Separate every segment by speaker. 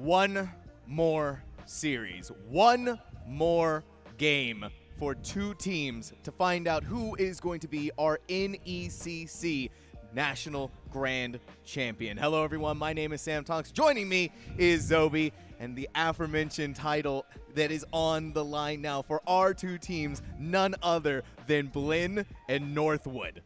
Speaker 1: one more series, one more game for two teams to find out who is going to be our NECC National Grand Champion. Hello, everyone. My name is SamTalkz. Joining me is zhobiii, and the aforementioned title that is on the line now for our two teams, none other than Blinn and Northwood.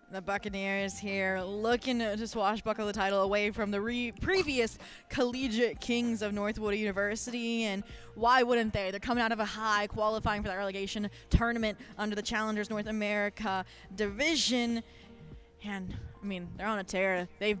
Speaker 2: The Buccaneers here looking to swashbuckle the title away from the previous collegiate kings of Northwood University, and why wouldn't they? They're coming out of a high, qualifying for that relegation tournament under the Challengers North America division, and I mean, they're on a tear. They've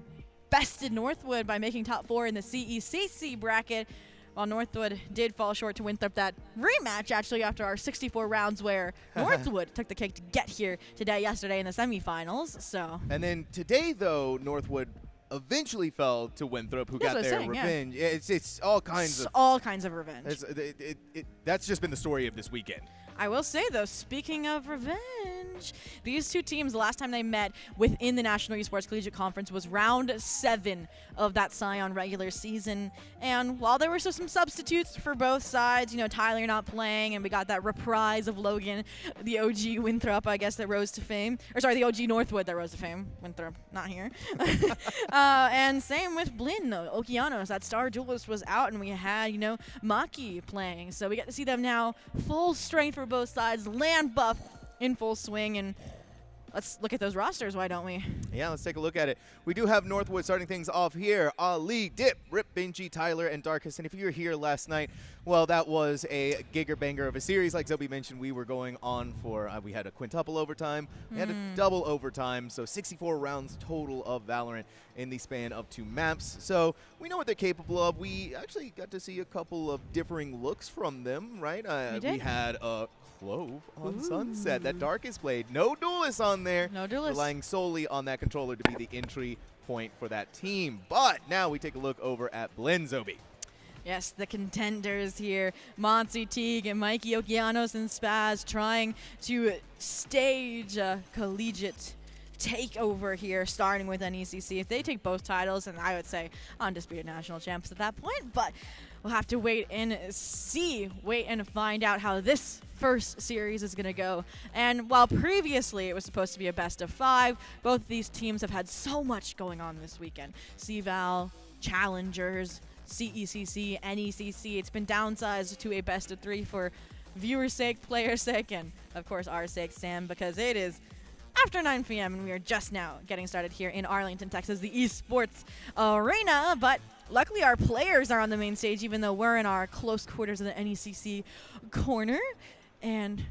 Speaker 2: bested Northwood by making top 4 in the CECC bracket, while Northwood did fall short to Winthrop that rematch, actually, after our 64 rounds where Northwood took the cake to get here yesterday in the semifinals. So. And
Speaker 1: then today, though, Northwood eventually fell to Winthrop, who got their revenge. Yeah. It's all kinds of
Speaker 2: all kinds of revenge.
Speaker 1: That's just been the story of this weekend.
Speaker 2: I will say, though, speaking of revenge, these two teams, the last time they met within the National Esports Collegiate Conference was round 7 of that Scion regular season. And while there were some substitutes for both sides, you know, Tyler not playing, and we got that reprise of Logan, the OG Winthrop, I guess, that rose to fame. Or sorry, the OG Northwood that rose to fame. Winthrop, not here. And same with Blinn, though. Okeanos, that star duelist was out, and we had, you know, Maki playing. So we get to see them now full strength for both sides, LAN buff in full swing, and let's look at those rosters, why don't we?
Speaker 1: Yeah, let's take a look at it. We do have Northwood starting things off here. Ali, Dip, Rip, Benji, Tyler, and Darkus. And if you were here last night, well, that was a gigger banger of a series. Like zhobiii mentioned, we were going on for, we had a quintuple overtime, we had a double overtime, so 64 rounds total of VALORANT in the span of 2 maps. So we know what they're capable of. We actually got to see a couple of differing looks from them, right? We had a Clove on Sunset that Darkus played. No duelists on there.
Speaker 2: No duelists.
Speaker 1: Relying solely on that controller to be the entry point for that team. But now we take a look over at Blinn, zhobiii.
Speaker 2: Yes, the contenders here, Monty Teague and Mikey Okeanos and Spaz trying to stage a collegiate takeover here, starting with NECC. If they take both titles, then I would say undisputed national champs at that point, but we'll have to wait and see, wait and find out how this first series is going to go. And while previously it was supposed to be a best of 5, both of these teams have had so much going on this weekend. CVAL, Challengers, CECC, NECC. It's been downsized to a best of 3 for viewers' sake, players' sake, and of course our sake, Sam, because it is after 9 p.m. and we are just now getting started here in Arlington, Texas, the esports arena. But luckily our players are on the main stage, even though we're in our close quarters in the NECC corner. And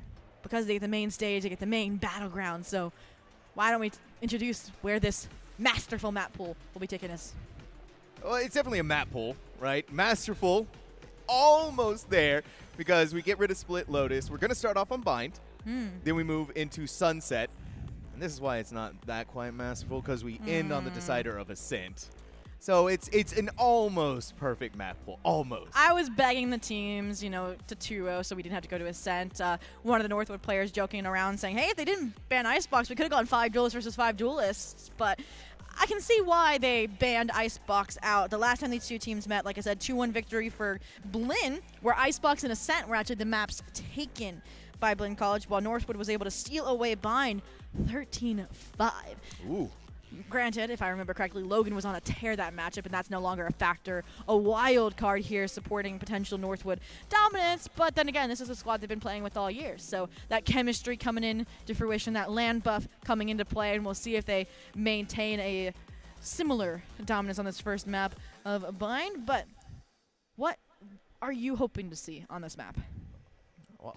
Speaker 2: because they get the main stage, they get the main battleground. So why don't we introduce where this masterful map pool will be taking us?
Speaker 1: Well, it's definitely a map pool, right? Masterful, almost there, because we get rid of Split Lotus. We're going to start off on Bind. Then we move into Sunset. And this is why it's not that quite masterful, because we end on the decider of Ascent. So it's an almost perfect map pool, almost.
Speaker 2: I was begging the teams, you know, to 2-0 so we didn't have to go to Ascent. One of the Northwood players joking around saying, hey, if they didn't ban Icebox, we could have gone 5 duelists versus 5 duelists. But I can see why they banned Icebox out. The last time these two teams met, like I said, 2-1 victory for Blinn, where Icebox and Ascent were actually the maps taken by Blinn College, while Northwood was able to steal away Bind 13-5.
Speaker 1: Ooh.
Speaker 2: Granted, if I remember correctly, Logan was on a tear that matchup, and that's no longer a factor. A wild card here supporting potential Northwood dominance, but then again, this is a squad they've been playing with all year. So that chemistry coming in to fruition, that LAN buff coming into play, and we'll see if they maintain a similar dominance on this first map of Bind. But what are you hoping to see on this map?
Speaker 1: Well,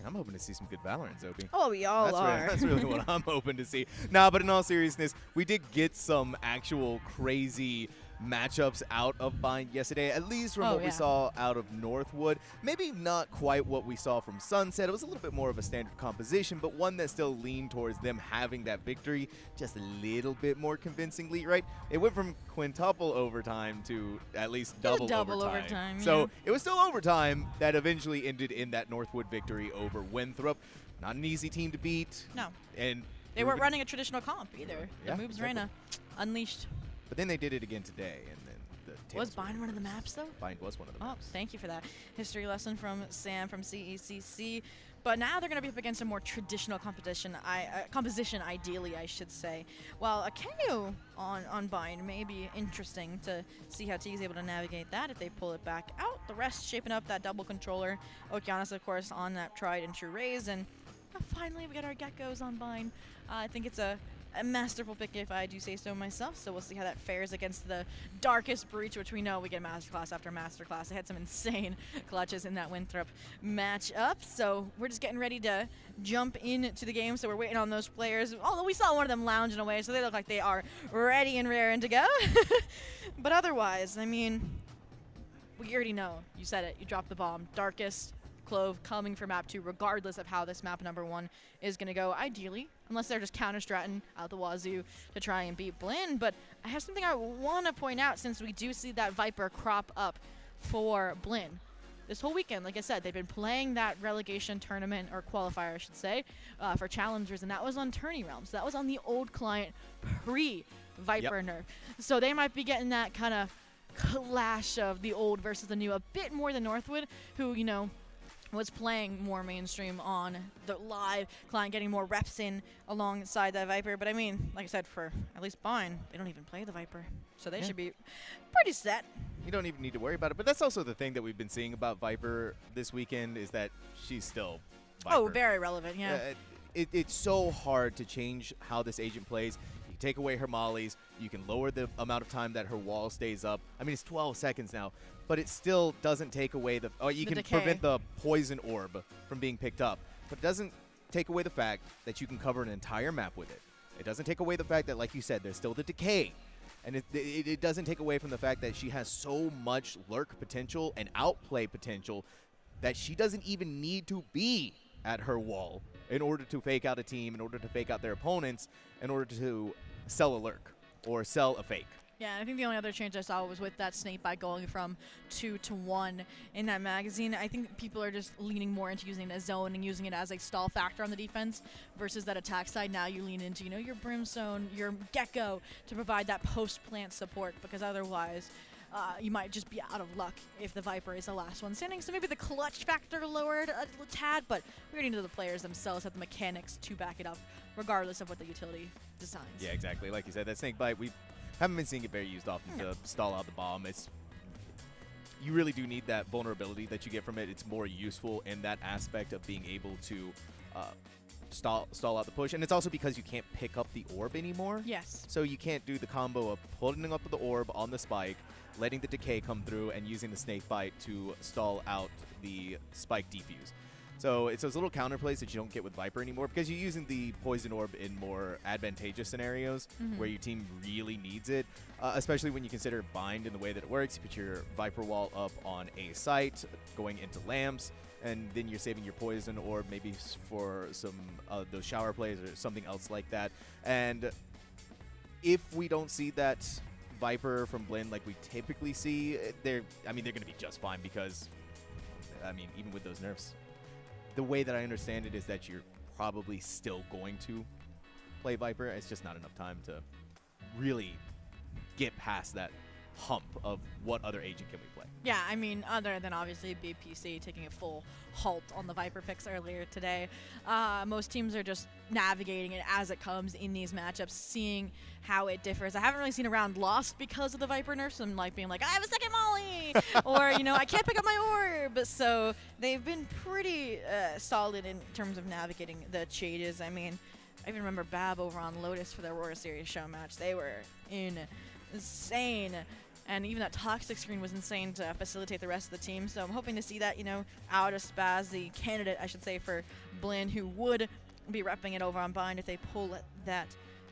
Speaker 1: I'm hoping to see some good VALORANT, zhobiii.
Speaker 2: Oh, we all are.
Speaker 1: That's really what I'm hoping to see. Nah, but in all seriousness, we did get some actual crazy matchups out of Bind yesterday, at least from what we saw out of Northwood. Maybe not quite what we saw from Sunset. It was a little bit more of a standard composition, but one that still leaned towards them having that victory just a little bit more convincingly, right? It went from quintuple overtime to at least double overtime. So it was still overtime that eventually ended in that Northwood victory over Winthrop. Not an easy team to beat.
Speaker 2: No.
Speaker 1: And
Speaker 2: they weren't running a traditional comp either. The moves Reina unleashed.
Speaker 1: But then they did it again today, and then
Speaker 2: Was Bind one of the maps, though?
Speaker 1: Bind was one of the maps.
Speaker 2: Oh, thank you for that history lesson from Sam from CECC. But now they're going to be up against a more traditional composition, ideally, I should say. While a KO on Bind may be interesting to see how Teague is able to navigate that if they pull it back out. The rest shaping up that double controller. Okeanos, of course, on that tried and true raise. And finally, we got our Geckos on Bind. I think it's a masterful pick, if I do say so myself. So we'll see how that fares against the Darkest Breach, which we know we get masterclass after masterclass. They had some insane clutches in that Winthrop matchup. So we're just getting ready to jump into the game. So we're waiting on those players. Although we saw one of them lounging away, so they look like they are ready and raring to go. But otherwise, I mean, we already know. You said it. You dropped the bomb. Darkest Clove coming for map 2, regardless of how this map number 1 is going to go, ideally, unless they're just counter-stratting out the wazoo to try and beat Blinn. But I have something I want to point out, since we do see that Viper crop up for Blinn. This whole weekend, like I said, they've been playing that relegation tournament, or qualifier, I should say, for challengers, and that was on Tourney Realms. That was on the old client pre-Viper nerf. So they might be getting that kind of clash of the old versus the new a bit more than Northwood, who, you know, was playing more mainstream on the live client, getting more reps in alongside that Viper. But I mean, like I said, for at least Bind, they don't even play the Viper. So they should be pretty set.
Speaker 1: You don't even need to worry about it. But that's also the thing that we've been seeing about Viper this weekend, is that she's still Viper.
Speaker 2: Oh, very relevant, yeah.
Speaker 1: It's so hard to change how this agent plays. You take away her mollies. You can lower the amount of time that her wall stays up. I mean, it's 12 seconds now. But it still doesn't take away the... Oh, you can prevent the poison orb from being picked up. But it doesn't take away the fact that you can cover an entire map with it. It doesn't take away the fact that, like you said, there's still the decay. And it doesn't take away from the fact that she has so much lurk potential and outplay potential that she doesn't even need to be at her wall in order to fake out a team, in order to fake out their opponents, in order to sell a lurk or sell a fake.
Speaker 2: Yeah, I think the only other change I saw was with that snake bite going from 2 to 1 in that magazine. I think people are just leaning more into using it as zone and using it as a stall factor on the defense versus that attack side. Now you lean into, you know, your Brimstone, your Gecko to provide that post-plant support, because otherwise you might just be out of luck if the Viper is the last one standing. So maybe the clutch factor lowered a tad, but we already know the players themselves have the mechanics to back it up, regardless of what the utility designs.
Speaker 1: Yeah, exactly. Like you said, that snake bite, we haven't been seeing it very used often to stall out the bomb. You really do need that vulnerability that you get from it. It's more useful in that aspect of being able to stall out the push. And it's also because you can't pick up the orb anymore.
Speaker 2: Yes.
Speaker 1: So you can't do the combo of putting up the orb on the spike, letting the decay come through, and using the snake bite to stall out the spike defuse. So it's those little counterplays that you don't get with Viper anymore, because you're using the poison orb in more advantageous scenarios where your team really needs it, especially when you consider Bind in the way that it works. You put your Viper wall up on a site, going into lamps, and then you're saving your poison orb maybe for some those shower plays or something else like that. And if we don't see that Viper from Blinn like we typically see, they're going to be just fine, because, I mean, even with those nerfs, the way that I understand it is that you're probably still going to play Viper. It's just not enough time to really get past that hump of what other agent can we play.
Speaker 2: Yeah, I mean, other than obviously BPC taking a full halt on the Viper picks earlier today, most teams are just navigating it as it comes in these matchups, seeing how it differs. I haven't really seen a round lost because of the Viper nerfs, and like being like, I have a second molly, or, you know, I can't pick up my orb. So they've been pretty solid in terms of navigating the changes. I mean, I even remember Bab over on Lotus for the Aurora Series show match. They were insane. And even that toxic screen was insane to facilitate the rest of the team. So I'm hoping to see that, you know, out of Spaz, the candidate, I should say, for Blinn, who would be repping it over on Bind if they pull that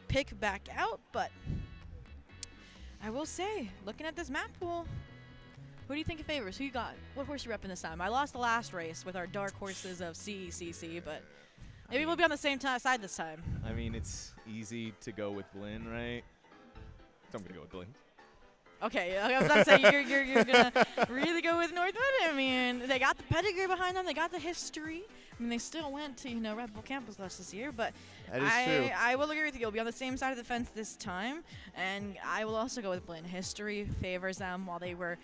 Speaker 2: pick back out. But I will say, looking at this map pool, who do you think it favors? Who you got? What horse you repping this time? I lost the last race with our dark horses of CECC, but maybe we'll be on the same side this time.
Speaker 1: I mean, it's easy to go with Blinn, right? So I'm going to go with Blinn.
Speaker 2: Okay, I was about to say you're gonna really go with Northwood. I mean, they got the pedigree behind them, they got the history. I mean, they still went to Red Bull Campus last this year, but
Speaker 1: that is true.
Speaker 2: I will agree with you. You'll be on the same side of the fence this time, and I will also go with Blinn. History favors them while they were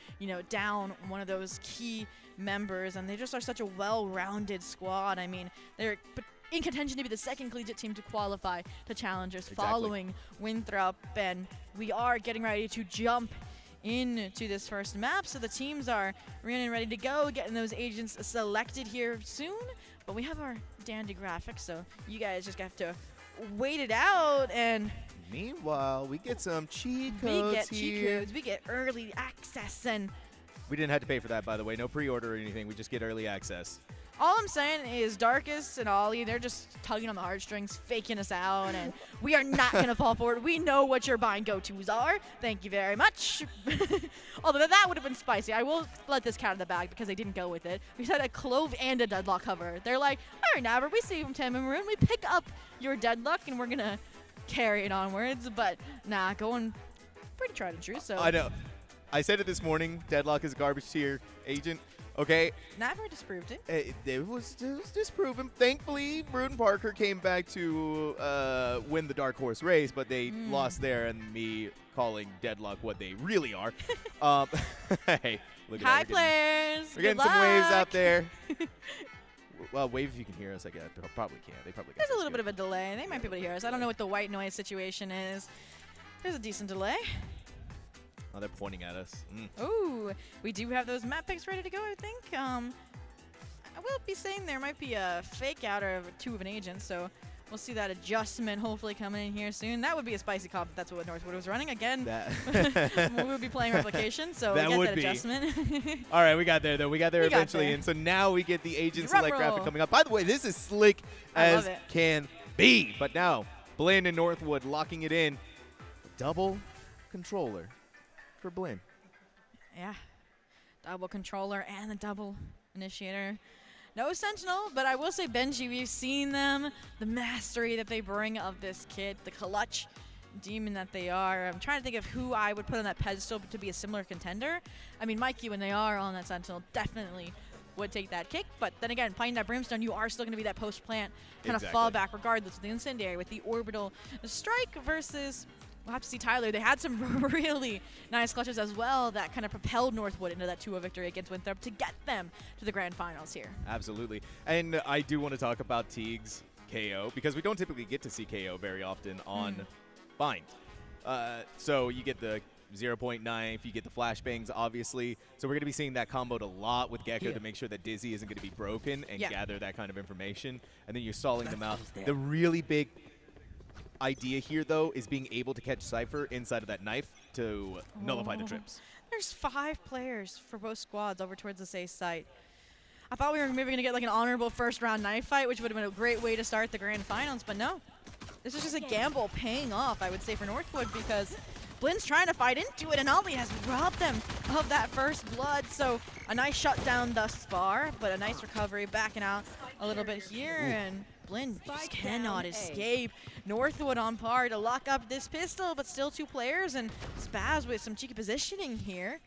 Speaker 2: down one of those key members, and they just are such a well-rounded squad. I mean, they're in contention to be the second collegiate team to qualify to Challengers following Winthrop, and we are getting ready to jump into this first map, so the teams are ready to go, getting those agents selected here soon. But we have our dandy graphics, so you guys just have to wait it out. And
Speaker 1: meanwhile, we get some cheat codes.
Speaker 2: We get cheat codes. We get early access, and
Speaker 1: we didn't have to pay for that, by the way. No pre-order or anything. We just get early access.
Speaker 2: All I'm saying is Darkus and Ollie, they're just tugging on the heartstrings, faking us out, and we are not going to fall for it. We know what your buying go-tos are. Thank you very much. Although that would have been spicy. I will let this cat in the bag because they didn't go with it. We had a Clove and a Deadlock cover. They're like, all right, Nabber, we see you from Tam and Maroon. We pick up your Deadlock, and we're going to carry it onwards. But, nah, going pretty tried and true. So
Speaker 1: I know. I said it this morning. Deadlock is a garbage tier agent. Okay.
Speaker 2: Never disproved it.
Speaker 1: It was disproven. Thankfully, Brood and Parker came back to win the Dark Horse race, but they lost there, and me calling Deadlock what they really are. Hey, look at
Speaker 2: Hi,
Speaker 1: that.
Speaker 2: players.
Speaker 1: We're getting some waves out there. Well, wave if you can hear us. I guess they probably can. They probably.
Speaker 2: There's a little bit of a delay. They might be able to hear us. I don't know what the white noise situation is. There's a decent delay.
Speaker 1: Oh, they're pointing at us.
Speaker 2: Ooh, we do have those map picks ready to go, I think. I will be saying there might be a fake out of two of an agent, so we'll see that adjustment hopefully coming in here soon. That would be a spicy comp if that's what Northwood was running. Again, we would be playing replication, so we get that adjustment.
Speaker 1: All right, we got there, though. We got there eventually, and so now we get the agent select graphic coming up. By the way, this is slick as can be. But now, Blinn and Northwood locking it in. Double controller for Blinn.
Speaker 2: Yeah, double controller and the double initiator. No Sentinel, but I will say, Benji, we've seen them, the mastery that they bring of this kit, the clutch demon that they are. I'm trying to think of who I would put on that pedestal to be a similar contender. I mean, Mikey, when they are on that Sentinel, definitely would take that kick. But then again, playing that Brimstone, you are still going to be that post-plant kind of fallback regardless of the Incendiary with the Orbital Strike versus... We'll have to see Tyler. They had some really nice clutches as well that kind of propelled Northwood into that 2-0 victory against Winthrop to get them to the grand finals here. Absolutely.
Speaker 1: And I do want to talk about Teague's KO because we don't typically get to see KO very often on Bind. So you get the 0.9 knife, you get the flashbangs, obviously. So we're going to be seeing that comboed a lot with Gecko to make sure that Dizzy isn't going to be broken and gather that kind of information. And then you're stalling them out. The really big idea here, though, is being able to catch Cypher inside of that knife to nullify the trips.
Speaker 2: There's 5 players for both squads over towards the safe site. I thought we were maybe going to get like an honorable first-round knife fight, which would have been a great way to start the grand finals, but no. This is just a gamble paying off, I would say, for Northwood because Blinn's trying to fight into it, and Ollie has robbed them of that first blood. So a nice shutdown thus far, but a nice recovery, backing out a little bit here, and Blinn just cannot escape. Northwood on par to lock up this pistol, but still 2 players, and Spaz with some cheeky positioning here.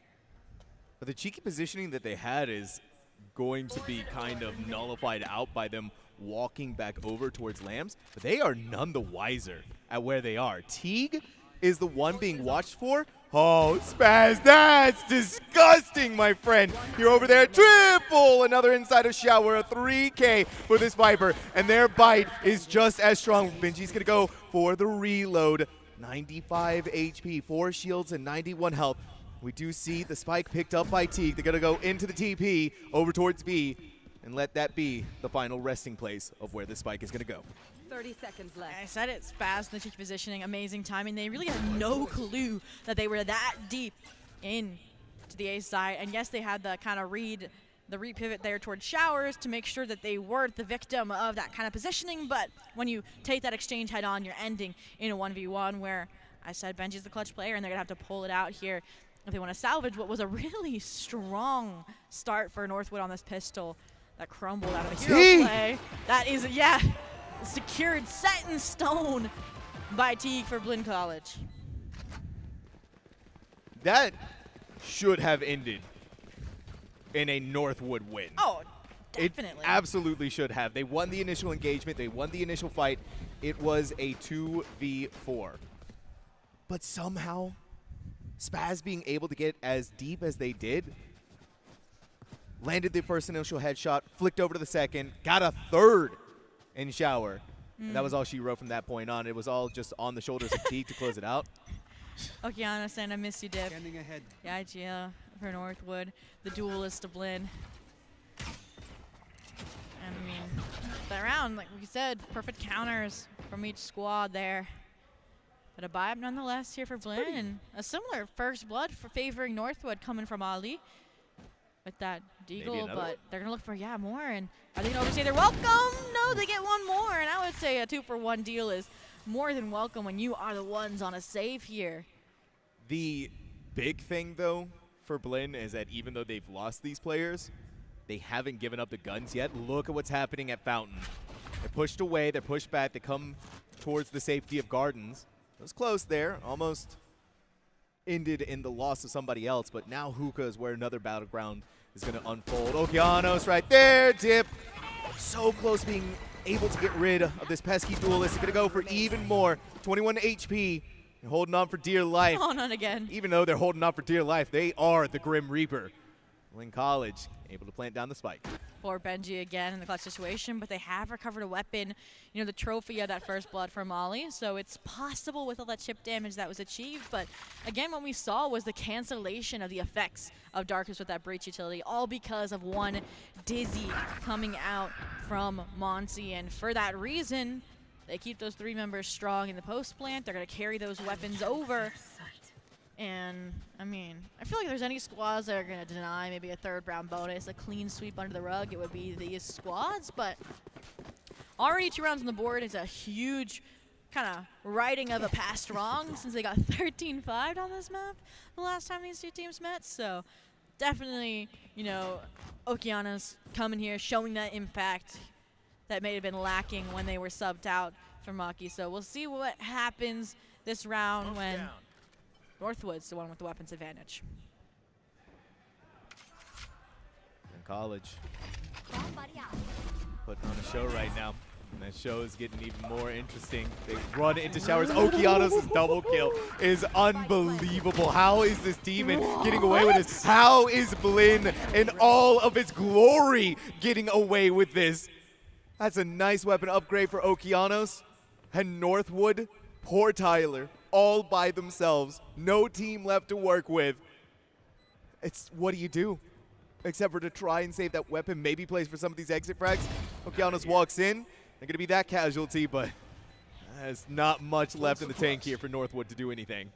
Speaker 1: But the cheeky positioning that they had is going to be kind of nullified out by them walking back over towards Lambs, but they are none the wiser at where they are. Teague is the one being watched for. Oh, Spaz, that's disgusting, my friend. You're over there. Triple, another inside of shower, a 3K for this Viper, and their bite is just as strong. Benji's going to go for the reload. 95 HP, 4 shields, and 91 health. We do see the spike picked up by Teague. They're going to go into the TP over towards B and let that be the final resting place of where the spike is going to go.
Speaker 3: 30 seconds left.
Speaker 2: I said it, Spaz, the cheeky positioning, amazing timing. They really had no clue that they were that deep in to the A side. And yes, they had the kind of the re-pivot there towards Showers to make sure that they weren't the victim of that kind of positioning. But when you take that exchange head on, you're ending in a 1v1 where I said Benji's the clutch player and they're going to have to pull it out here if they want to salvage what was a really strong start for Northwood on this pistol that crumbled out of a hero play. That is, secured, set in stone by Teague for Blinn College.
Speaker 1: that should have ended in a Northwood win.
Speaker 2: Oh, definitely.
Speaker 1: It absolutely should have. They won the initial engagement. They won the initial fight. It was a 2v4. But somehow, Spaz being able to get as deep as they did, landed the first initial headshot, flicked over to the second, got a third in shower. And that was all she wrote from that point on. It was all just on the shoulders of Teague to close it out.
Speaker 2: Okeanos saying, I miss you, Dip.
Speaker 3: Standing ahead.
Speaker 2: Yeah, IGL for Northwood. The duelist to Blinn. And I mean, that round, like we said, perfect counters from each squad there. But a buy-up nonetheless here for Blinn. And a similar first blood for favoring Northwood coming from Ali with that deagle. But they're going to look for, more. And are they going to overstay their welcome? No, they get one more. And I would say a 2-for-1 deal is more than welcome when you are the ones on a save here.
Speaker 1: The big thing, though, for Blinn is that even though they've lost these players, they haven't given up the guns yet. Look at what's happening at Fountain. They're pushed away. They're pushed back. They come towards the safety of Gardens. It was close there. Almost ended in the loss of somebody else. But now Hookah is where another battleground is going to unfold. Okeanos right there. Dip. So close being able to get rid of this pesky duelist. They're going to go for even more. 21 HP. They're holding on for dear life.
Speaker 2: Oh, not again.
Speaker 1: Even though they're holding on for dear life, they are the Grim Reaper. Blinn College able to plant down the spike.
Speaker 2: For Benji again in the clutch situation, but they have recovered a weapon, the trophy of that first blood from Molly, so it's possible with all that chip damage that was achieved, but again what we saw was the cancellation of the effects of Darkness with that breach utility, all because of one Dizzy coming out from Monty, and for that reason, they keep those 3 members strong in the post plant. They're going to carry those weapons over. And, I mean, I feel like if there's any squads that are going to deny maybe a 3rd round bonus, a clean sweep under the rug, it would be these squads. But already 2 rounds on the board is a huge kind of righting of a past wrong since they got 13-5 on this map the last time these 2 teams met. So definitely, Okeanos coming here, showing that impact that may have been lacking when they were subbed out for Maki. So we'll see what happens this round when Northwood's the one with the weapons advantage.
Speaker 1: In College, putting on a show right now. And that show is getting even more interesting. They run into showers. Okeanos' double kill is unbelievable. How is this demon getting away with this? How is Blinn in all of its glory getting away with this? That's a nice weapon upgrade for Okeanos. And Northwood, poor Tyler, all by themselves. No team left to work with. It's, what do you do? Except for to try and save that weapon, maybe plays for some of these exit frags. Okeanos walks in. They're going to be that casualty, but there's not much left in the tank here for Northwood to do anything.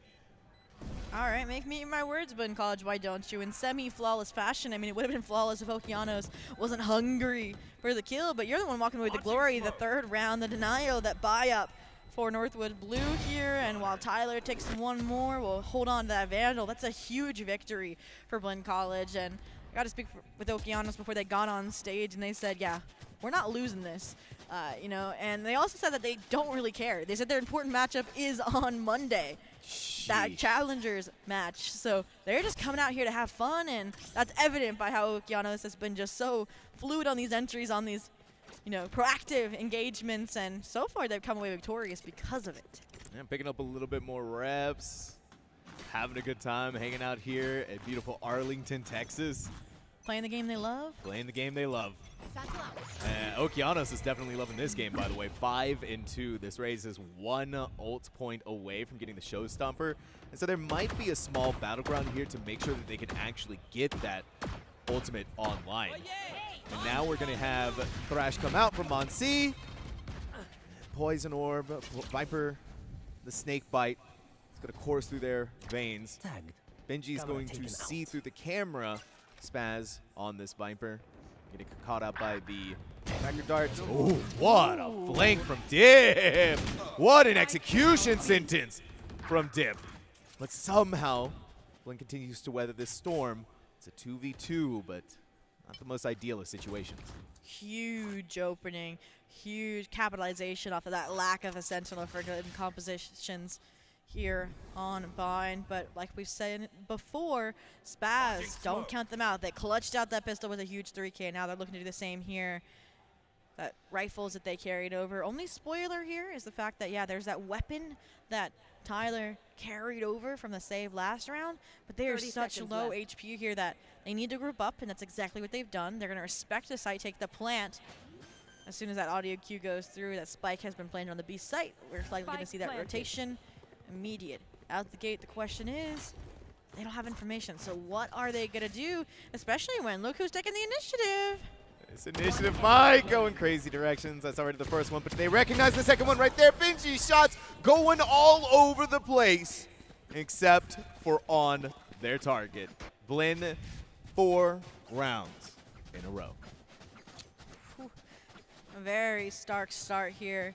Speaker 2: All right, make me eat my words, Blinn College, why don't you? In semi-flawless fashion, I mean, it would have been flawless if Okeanos wasn't hungry for the kill, but you're the one walking away with the glory, the 3rd round, the denial, that buy-up for Northwood Blue here, and while Tyler takes one more, we'll hold on to that Vandal. That's a huge victory for Blinn College, and I got to speak with Okeanos before they got on stage, and they said, yeah, we're not losing this. And they also said that they don't really care. They said their important matchup is on Monday.
Speaker 1: Sheesh.
Speaker 2: That Challengers match. So they're just coming out here to have fun, and that's evident by how Okeanos has been just so fluid on these entries, on these, proactive engagements, and so far they've come away victorious because of it.
Speaker 1: Yeah, picking up a little bit more reps, having a good time hanging out here at beautiful Arlington, Texas.
Speaker 2: Playing the game they love.
Speaker 1: Playing the game they love. Okeanos is definitely loving this game, by the way. 5-2. This raises 1 ult point away from getting the showstopper. And so there might be a small battleground here to make sure that they can actually get that ultimate online. And now we're going to have Thrash come out from Monsi. Poison Orb, Viper, the Snake Bite. It's going to course through their veins. Benji's going to see through the camera Spaz on this Viper. Getting caught out by the Tracker Darts. Oh, what a flank from Dip. What an execution sentence from Dip. But somehow, Blinn continues to weather this storm. It's a 2v2, but not the most ideal of situations.
Speaker 2: Huge opening, huge capitalization off of that lack of a Sentinel for good compositions. here on Bind, but like we've said before, Spaz, don't count them out. They clutched out that pistol with a huge 3K. Now they're looking to do the same here. That rifles that they carried over. Only spoiler here is the fact that, yeah, there's that weapon that Tyler carried over from the save last round, but they are such low HP here that they need to group up, and that's exactly what they've done. They're going to respect the site, take the plant. As soon as that audio cue goes through, that spike has been planted on the B site. We're likely going to see that rotation immediate. Out the gate, the question is, they don't have information, so what are they going to do, especially when look who's taking the initiative.
Speaker 1: This initiative might go in crazy directions. That's already the first one, but they recognize the second one right there. Benji shots going all over the place, except for on their target. Blinn, 4 rounds in a row.
Speaker 2: A very stark start here.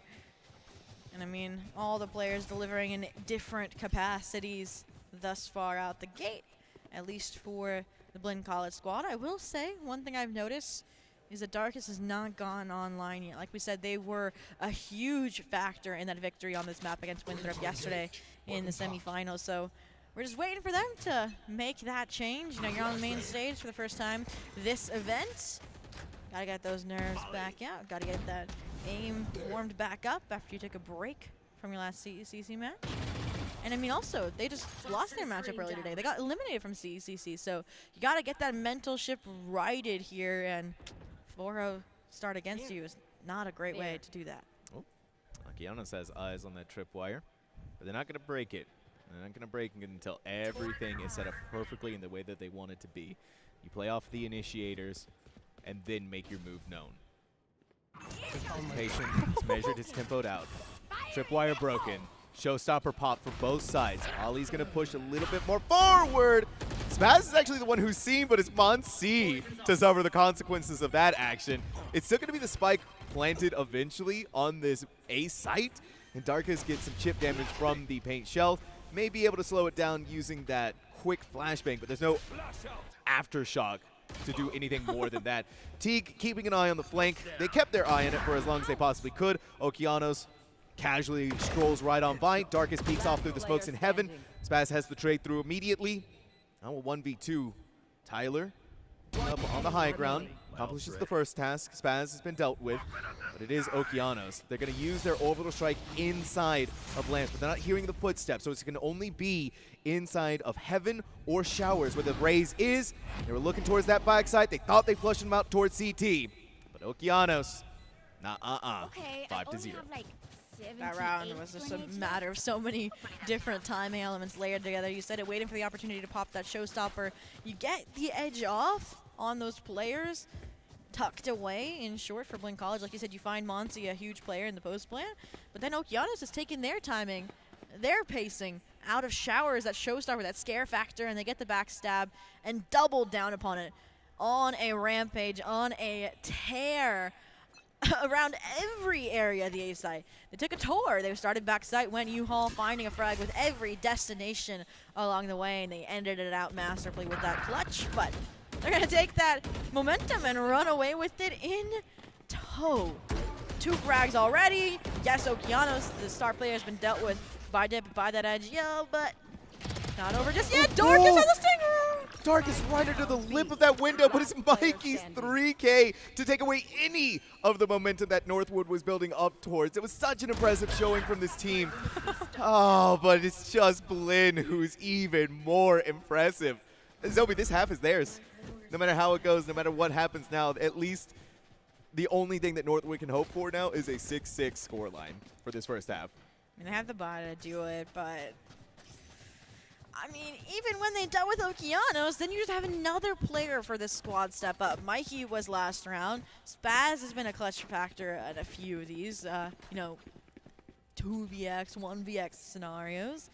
Speaker 2: And I mean, all the players delivering in different capacities thus far out the gate, at least for the Blinn College squad. I will say, one thing I've noticed is that Darkest has not gone online yet. Like we said, they were a huge factor in that victory on this map against Winthrop yesterday in the semifinals. So we're just waiting for them to make that change. You know, you're on the main stage for the first time this event. Gotta get those nerves back out. Gotta get that aim warmed back up after you took a break from your last CECC match. And I mean, also, they just lost their matchup early today. They got eliminated from CECC, so you gotta get that mental ship righted here, and 4-0 start against you is not a great way to do that.
Speaker 1: Oh, Akianos has eyes on that tripwire, but they're not gonna break it. They're not gonna break it until everything is set up perfectly in the way that they want it to be. You play off the initiators, and then make your move known. Patient, it's measured, it's tempoed out. Tripwire broken. Showstopper pop for both sides. Ollie's gonna push a little bit more forward. Spaz is actually the one who's seen, but it's Monsi to suffer the consequences of that action. It's still gonna be the spike planted eventually on this A site, and Darkest gets some chip damage from the paint shell. May be able to slow it down using that quick flashbang, but there's no aftershock to do anything more than that. Teague keeping an eye on the flank. They kept their eye on it for as long as they possibly could. Okeanos casually strolls right on by. Darkest peeks off through the smokes in heaven. Spaz has the trade through immediately. Now a 1v2. Tyler up on the high ground. Accomplishes the first task. Spaz has been dealt with, but it is Okeanos. They're going to use their orbital strike inside of Lance, but they're not hearing the footsteps, so it's going to only be inside of heaven or showers where the raise is. They were looking towards that backside. They thought they flushed them out towards CT, but Okeanos,
Speaker 3: Okay,
Speaker 1: 5-0.
Speaker 2: That round was just a matter of so many different timing elements layered together. You said it, waiting for the opportunity to pop that showstopper. You get the edge off on those players tucked away in short for Blinn College. Like you said, you find Monsi a huge player in the post plant, but then Okeanos has taken their timing, their pacing out of showers, that showstopper, that scare factor, and they get the backstab and doubled down upon it on a rampage, on a tear around every area of the A site. They took a tour. They started backside, went U-Haul, finding a frag with every destination along the way, and they ended it out masterfully with that clutch. But they're going to take that momentum and run away with it in tow. 2 frags already. Yes, Okeanos, the star player, has been dealt with by that edge. Yo, but not over just yet. Darkest on the stinger.
Speaker 1: Darkest right under the lip of that window, but it's Mikey's 3K to take away any of the momentum that Northwood was building up towards. It was such an impressive showing from this team. Oh, but it's just Blinn who's even more impressive. Zobi, this half is theirs. No matter how it goes, no matter what happens now, at least the only thing that Northwood can hope for now is a 6-6 scoreline for this first half.
Speaker 2: I mean, they have the body to do it, but I mean, even when they dealt with Okeanos, then you just have another player for this squad step up. Mikey was last round. Spaz has been a clutch factor at a few of these, you know, 2vx, 1vx scenarios.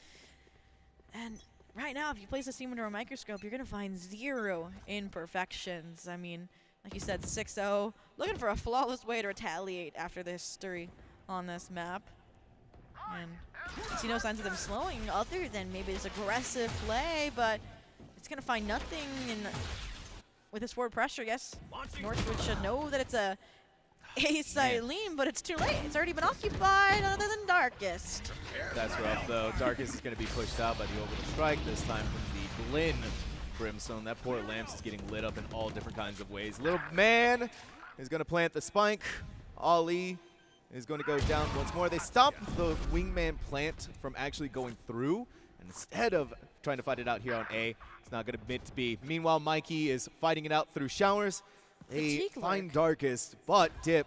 Speaker 2: And right now, if you place a team under a microscope, you're going to find 0 imperfections. I mean, like you said, 6-0, looking for a flawless way to retaliate after the history on this map. And I see no signs of them slowing other than maybe this aggressive play, but it's going to find nothing in with this forward pressure. Yes, Northwood should know that it's a A site lean, but it's too late. It's already been occupied other than Darkest.
Speaker 1: That's rough, though. Darkest is going to be pushed out by the orbital strike, this time from the Blinn Brimstone. That poor Lamps is getting lit up in all different kinds of ways. Little man is going to plant the spike. Ali is going to go down once more. They stopped the wingman plant from actually going through. And instead of trying to fight it out here on A, it's not going to meant to be. Meanwhile, Mikey is fighting it out through showers. They find Darkest, but Dip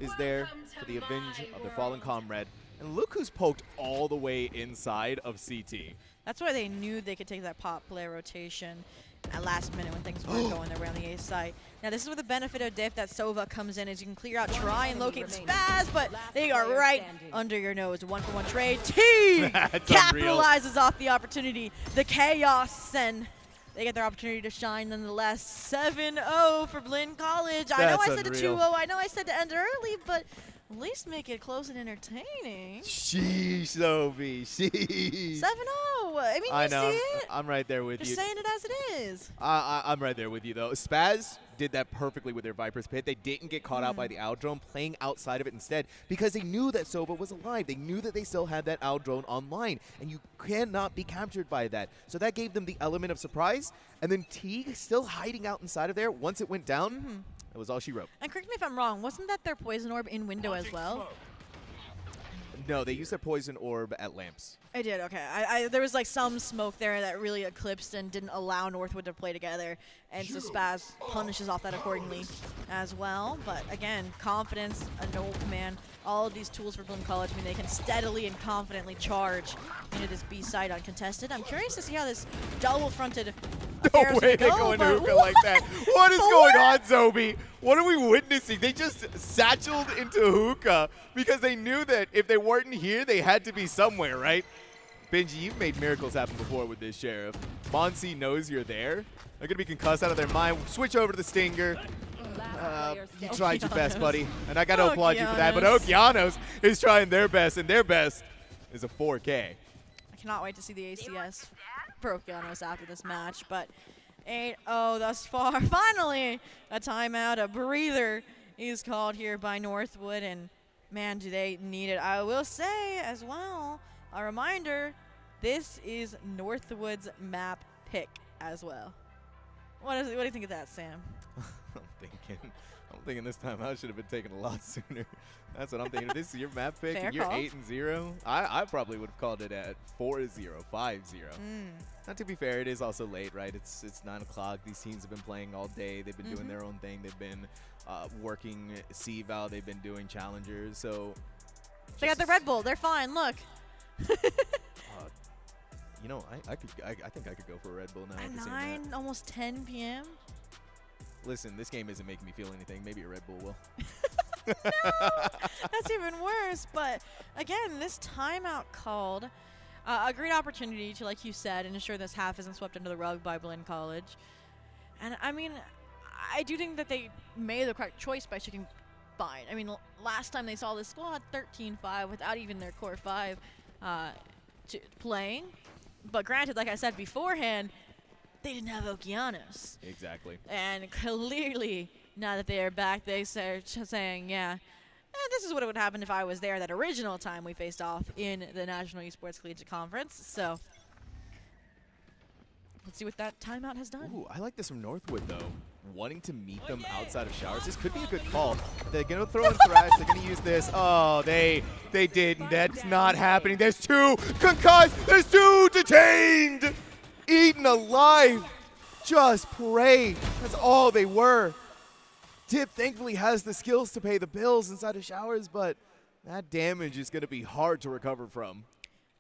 Speaker 1: is there for the avenge of their fallen comrade. And look who's poked all the way inside of CT.
Speaker 2: That's why they knew they could take that pop player rotation at last minute when things weren't going their way on the A site. Now this is where the benefit of Dip that Sova comes in, is you can clear out, try and locate Spaz, but they are right under your nose. 1-for-1 trade. T capitalizes off the opportunity. The chaos, and they get their opportunity to shine nonetheless. 7-0 for Blinn College. I know I said a 2-0. I know I said to end early, but at least make it close and entertaining.
Speaker 1: Sheesh, zhobiii. Sheesh.
Speaker 2: 7-0. I mean, you see it.
Speaker 1: I'm right there with you.
Speaker 2: Just saying it as it is.
Speaker 1: I'm right there with you, though. Spaz did that perfectly with their Viper's Pit. They didn't get caught out by the Owl Drone, playing outside of it instead, because they knew that Sova was alive. They knew that they still had that Owl Drone online, and you cannot be captured by that. So that gave them the element of surprise. And then Teague still hiding out inside of there. Once it went down, that was all she wrote.
Speaker 2: And correct me if I'm wrong, wasn't that their Poison Orb in window as well?
Speaker 1: No, they used their Poison Orb at Lamps.
Speaker 2: I did, okay. There was like some smoke there that really eclipsed and didn't allow Northwood to play together. And so Spaz punishes off that accordingly as well. But again, confidence, a noble command, all of these tools for Blinn College mean they can steadily and confidently charge into this B side uncontested. I'm curious to see how this double-fronted
Speaker 1: No way they go into hookah like that. What is going on, zhobiii? What are we witnessing? They just satcheled into hookah because they knew that if they weren't here, they had to be somewhere, right? Benji, you've made miracles happen before with this Sheriff. Monsi knows you're there. They're going to be concussed out of their mind. Switch over to the Stinger. You tried your best, buddy. And I got to applaud you for that. But Okeanos is trying their best, and their best is a 4K.
Speaker 2: I cannot wait to see the ACS for Okeanos after this match. But 8-0 thus far. Finally, a timeout, a breather is called here by Northwood. And, man, do they need it. I will say as well, a reminder, this is Northwood's map pick as well. What do you think of that, Sam?
Speaker 1: I'm thinking this timeout should have been taken a lot sooner. That's what I'm thinking. If this is your map pick
Speaker 2: Fair
Speaker 1: and you're
Speaker 2: call.
Speaker 1: 8-0, I probably would have called it at 4-0, 5-0. Now, to be fair, it is also late, right? It's 9 o'clock. These teams have been playing all day. They've been doing their own thing. They've been working C-Val. They've been doing challengers. So
Speaker 2: they got the Red Bull. They're fine. Look.
Speaker 1: You know, I think I could go for a Red Bull now.
Speaker 2: At 9, almost 10 p.m.
Speaker 1: Listen, this game isn't making me feel anything. Maybe a Red Bull will.
Speaker 2: No, that's even worse. But again, this timeout called a great opportunity to, like you said, ensure this half isn't swept under the rug by Blinn College. And I mean, I do think that they made the correct choice by sticking fine. I mean, last time they saw this squad 13-5 without even their core 5 playing. But granted, like I said beforehand, they didn't have Okeanos.
Speaker 1: Exactly. And
Speaker 2: clearly, now that they are back, they are saying, yeah, this is what would happen if I was there that original time we faced off in the National Esports Collegiate Conference. So let's see what that timeout has done.
Speaker 1: Ooh, I like this from Northwood, though. Wanting to meet them outside of showers. This could be a good call. They're going to throw in Thrash. They're going to use this. Oh, they didn't. That's not happening. There's 2 concussed. There's 2 detained. Eaten alive. Just pray. That's all they were. Dip thankfully has the skills to pay the bills inside of showers, but that damage is going to be hard to recover from.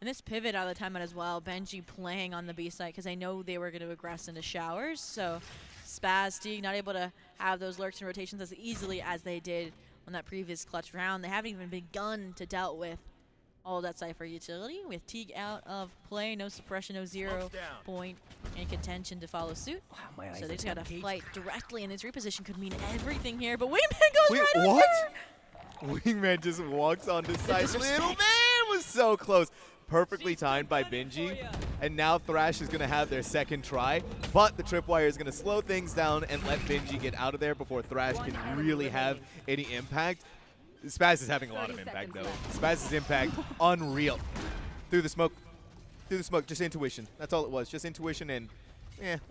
Speaker 2: And this pivot out of the timeout as well, Benji playing on the B site because I know they were going to aggress into showers. So Spaz, Teague not able to have those lurks and rotations as easily as they did on that previous clutch round. They haven't even begun to dealt with all that Cypher utility with Teague out of play, no suppression, no 0 point in contention to follow suit. Wow, so they just got to fight directly, and this reposition could mean everything here. But Wingman goes right
Speaker 1: what?
Speaker 2: under.
Speaker 1: Wingman just walks on the side. Little man was so close. perfectly timed by Benji, and now Thrash is going to have their second try, but the tripwire is going to slow things down and let Benji get out of there before Thrash can really have any impact. Spaz is having a lot of impact, though. Spaz's impact, unreal. Through the smoke, just intuition. That's all it was, just intuition, and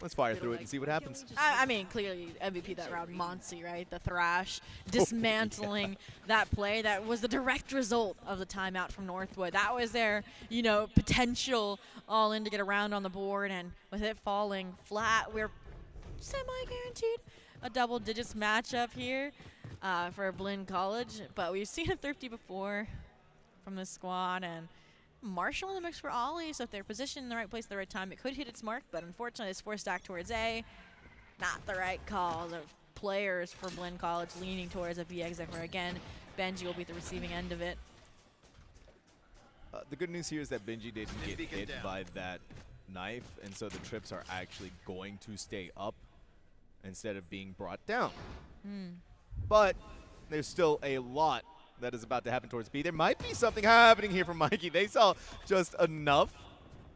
Speaker 1: let's fire through it and see what happens.
Speaker 2: I mean, clearly MVP that round, Monsi, right? The Thrash dismantling that play. That was the direct result of the timeout from Northwood. That was their, potential all in to get around on the board, and with it falling flat, we're semi-guaranteed a double digits matchup here for Blinn College. But we've seen a Thrifty before from this squad, and Marshall in the mix for Ollie, so if they're positioned in the right place at the right time, it could hit its mark, but unfortunately it's 4-stack towards A. Not the right call. The players for Blinn College leaning towards a B exit where, again, Benji will be at the receiving end of it.
Speaker 1: The good news here is that Benji didn't get hit by that knife, and so the trips are actually going to stay up instead of being brought down. But there's still a lot that is about to happen towards B. There might be something happening here from Mikey. They saw just enough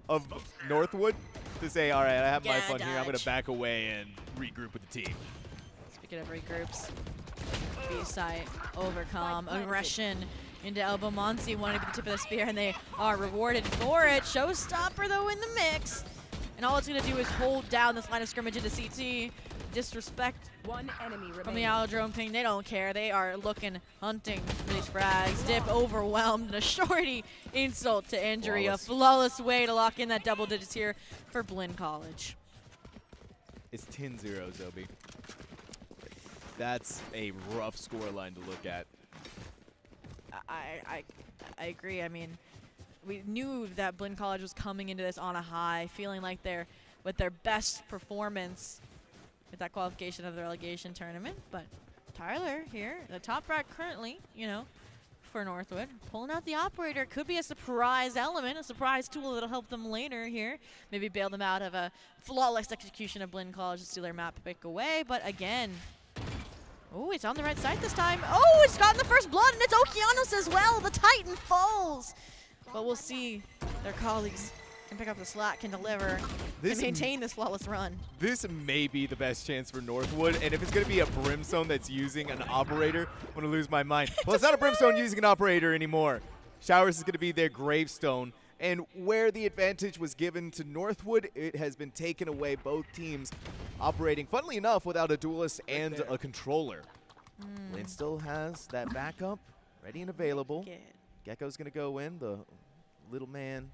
Speaker 1: of Northwood to say, all right, I have my fun here. I'm going to back away and regroup with the team.
Speaker 2: Speaking of regroups, B-site, overcome, aggression into elbow. Monsi wanted to be the tip of the spear, and they are rewarded for it. Showstopper, though, in the mix. And all it's going to do is hold down this line of scrimmage into CT. Disrespect
Speaker 3: one enemy
Speaker 2: from the Aerodrome ping. They don't care. They are looking, hunting for these frags. Dip overwhelmed, and a shorty insult to injury. A flawless way to lock in that double digits here for Blinn College.
Speaker 1: It's 10-0, Zhobi. That's a rough scoreline to look at.
Speaker 2: I agree. I mean, we knew that Blinn College was coming into this on a high, feeling like they're with their best performance with that qualification of the relegation tournament. But Tyler here, the top rack currently, for Northwood, pulling out the operator. Could be a surprise element, a surprise tool that'll help them later here. Maybe bail them out of a flawless execution of Blinn College to steal their map pick away. But again, oh, it's on the right side this time. Oh, it's gotten the first blood, and it's Okeanos as well. The Titan falls. But we'll see their colleagues can pick up the slack, can deliver, and maintain this flawless run.
Speaker 1: This may be the best chance for Northwood, and if it's going to be a Brimstone that's using an operator, I'm going to lose my mind. Well, it's not a Brimstone using an operator anymore. Showers is going to be their gravestone, and where the advantage was given to Northwood, it has been taken away. Both teams operating, funnily enough, without a duelist and a controller. Blinn still has that backup ready and available. Gecko's going to go in, the little man.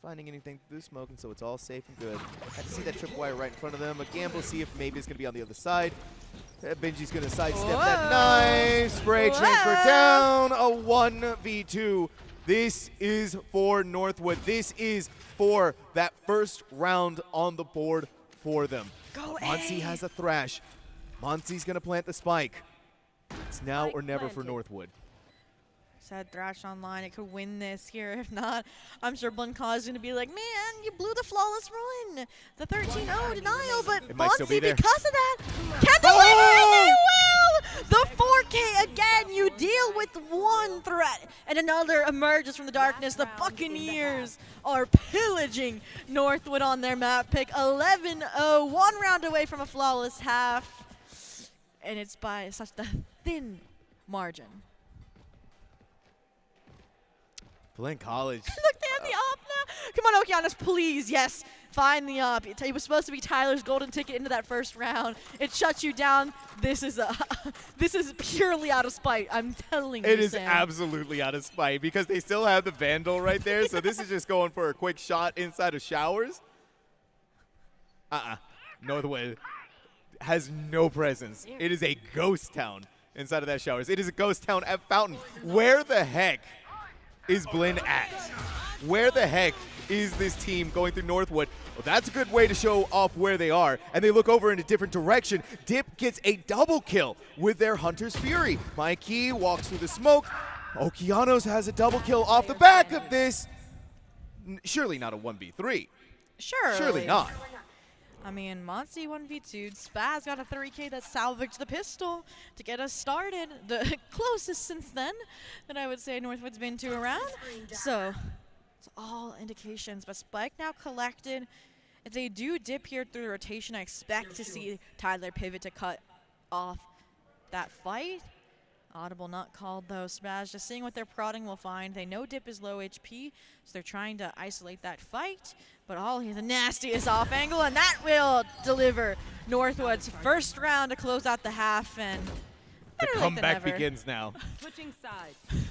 Speaker 1: Finding anything through the smoke, and so it's all safe and good. Had to see that tripwire right in front of them. A gamble, see if maybe it's going to be on the other side. Benji's going to sidestep that. Nice spray transfer down. A 1v2. This is for Northwood. This is for that first round on the board for them. Monsi has a thrash. Monsi's going to plant the spike. It's now or never for Northwood.
Speaker 2: Said Thrash online, it could win this here. If not, I'm sure Blinn College is going to be like, man, you blew the flawless run. The 13-0 denial, but Monsi, because of that, can deliver, and they will! The 4K again, you deal with one threat, and another emerges from the darkness. The Buccaneers are pillaging Northwood on their map pick. 11-0, one round away from a flawless half, and it's by such a thin margin.
Speaker 1: Blinn College.
Speaker 2: Look, they have the op now. Come on, Okeanos, please. Yes, find the op. It was supposed to be Tyler's golden ticket into that first round. It shuts you down. This is purely out of spite. I'm telling you,
Speaker 1: It is absolutely out of spite because they still have the Vandal right there. So this is just going for a quick shot inside of Showers. Northwood has no presence. It is a ghost town inside of that Showers. It is a ghost town at Fountain. Where the heck is Blinn at? Where the heck is this team going through Northwood? Well, that's a good way to show off where they are. And they look over in a different direction. Dip gets a double kill with their Hunter's Fury. Mikey walks through the smoke. Okeanos has a double kill off the back of this. Surely not a 1v3. Surely not.
Speaker 2: I mean, Monsi 1v2, Spaz got a 3K that salvaged the pistol to get us started. The closest since then that I would say Northwood's been to around. So It's all indications, but Spike now collected. If they do dip here through the rotation, I expect to see Tyler pivot to cut off that fight. Audible not called though. Spaz just seeing what they're prodding will find. They know Dip is low HP, so they're trying to isolate that fight. But the nastiest off angle, and that will deliver Northwood's first round to close out the half. And
Speaker 1: the comeback begins now.
Speaker 3: Switching sides.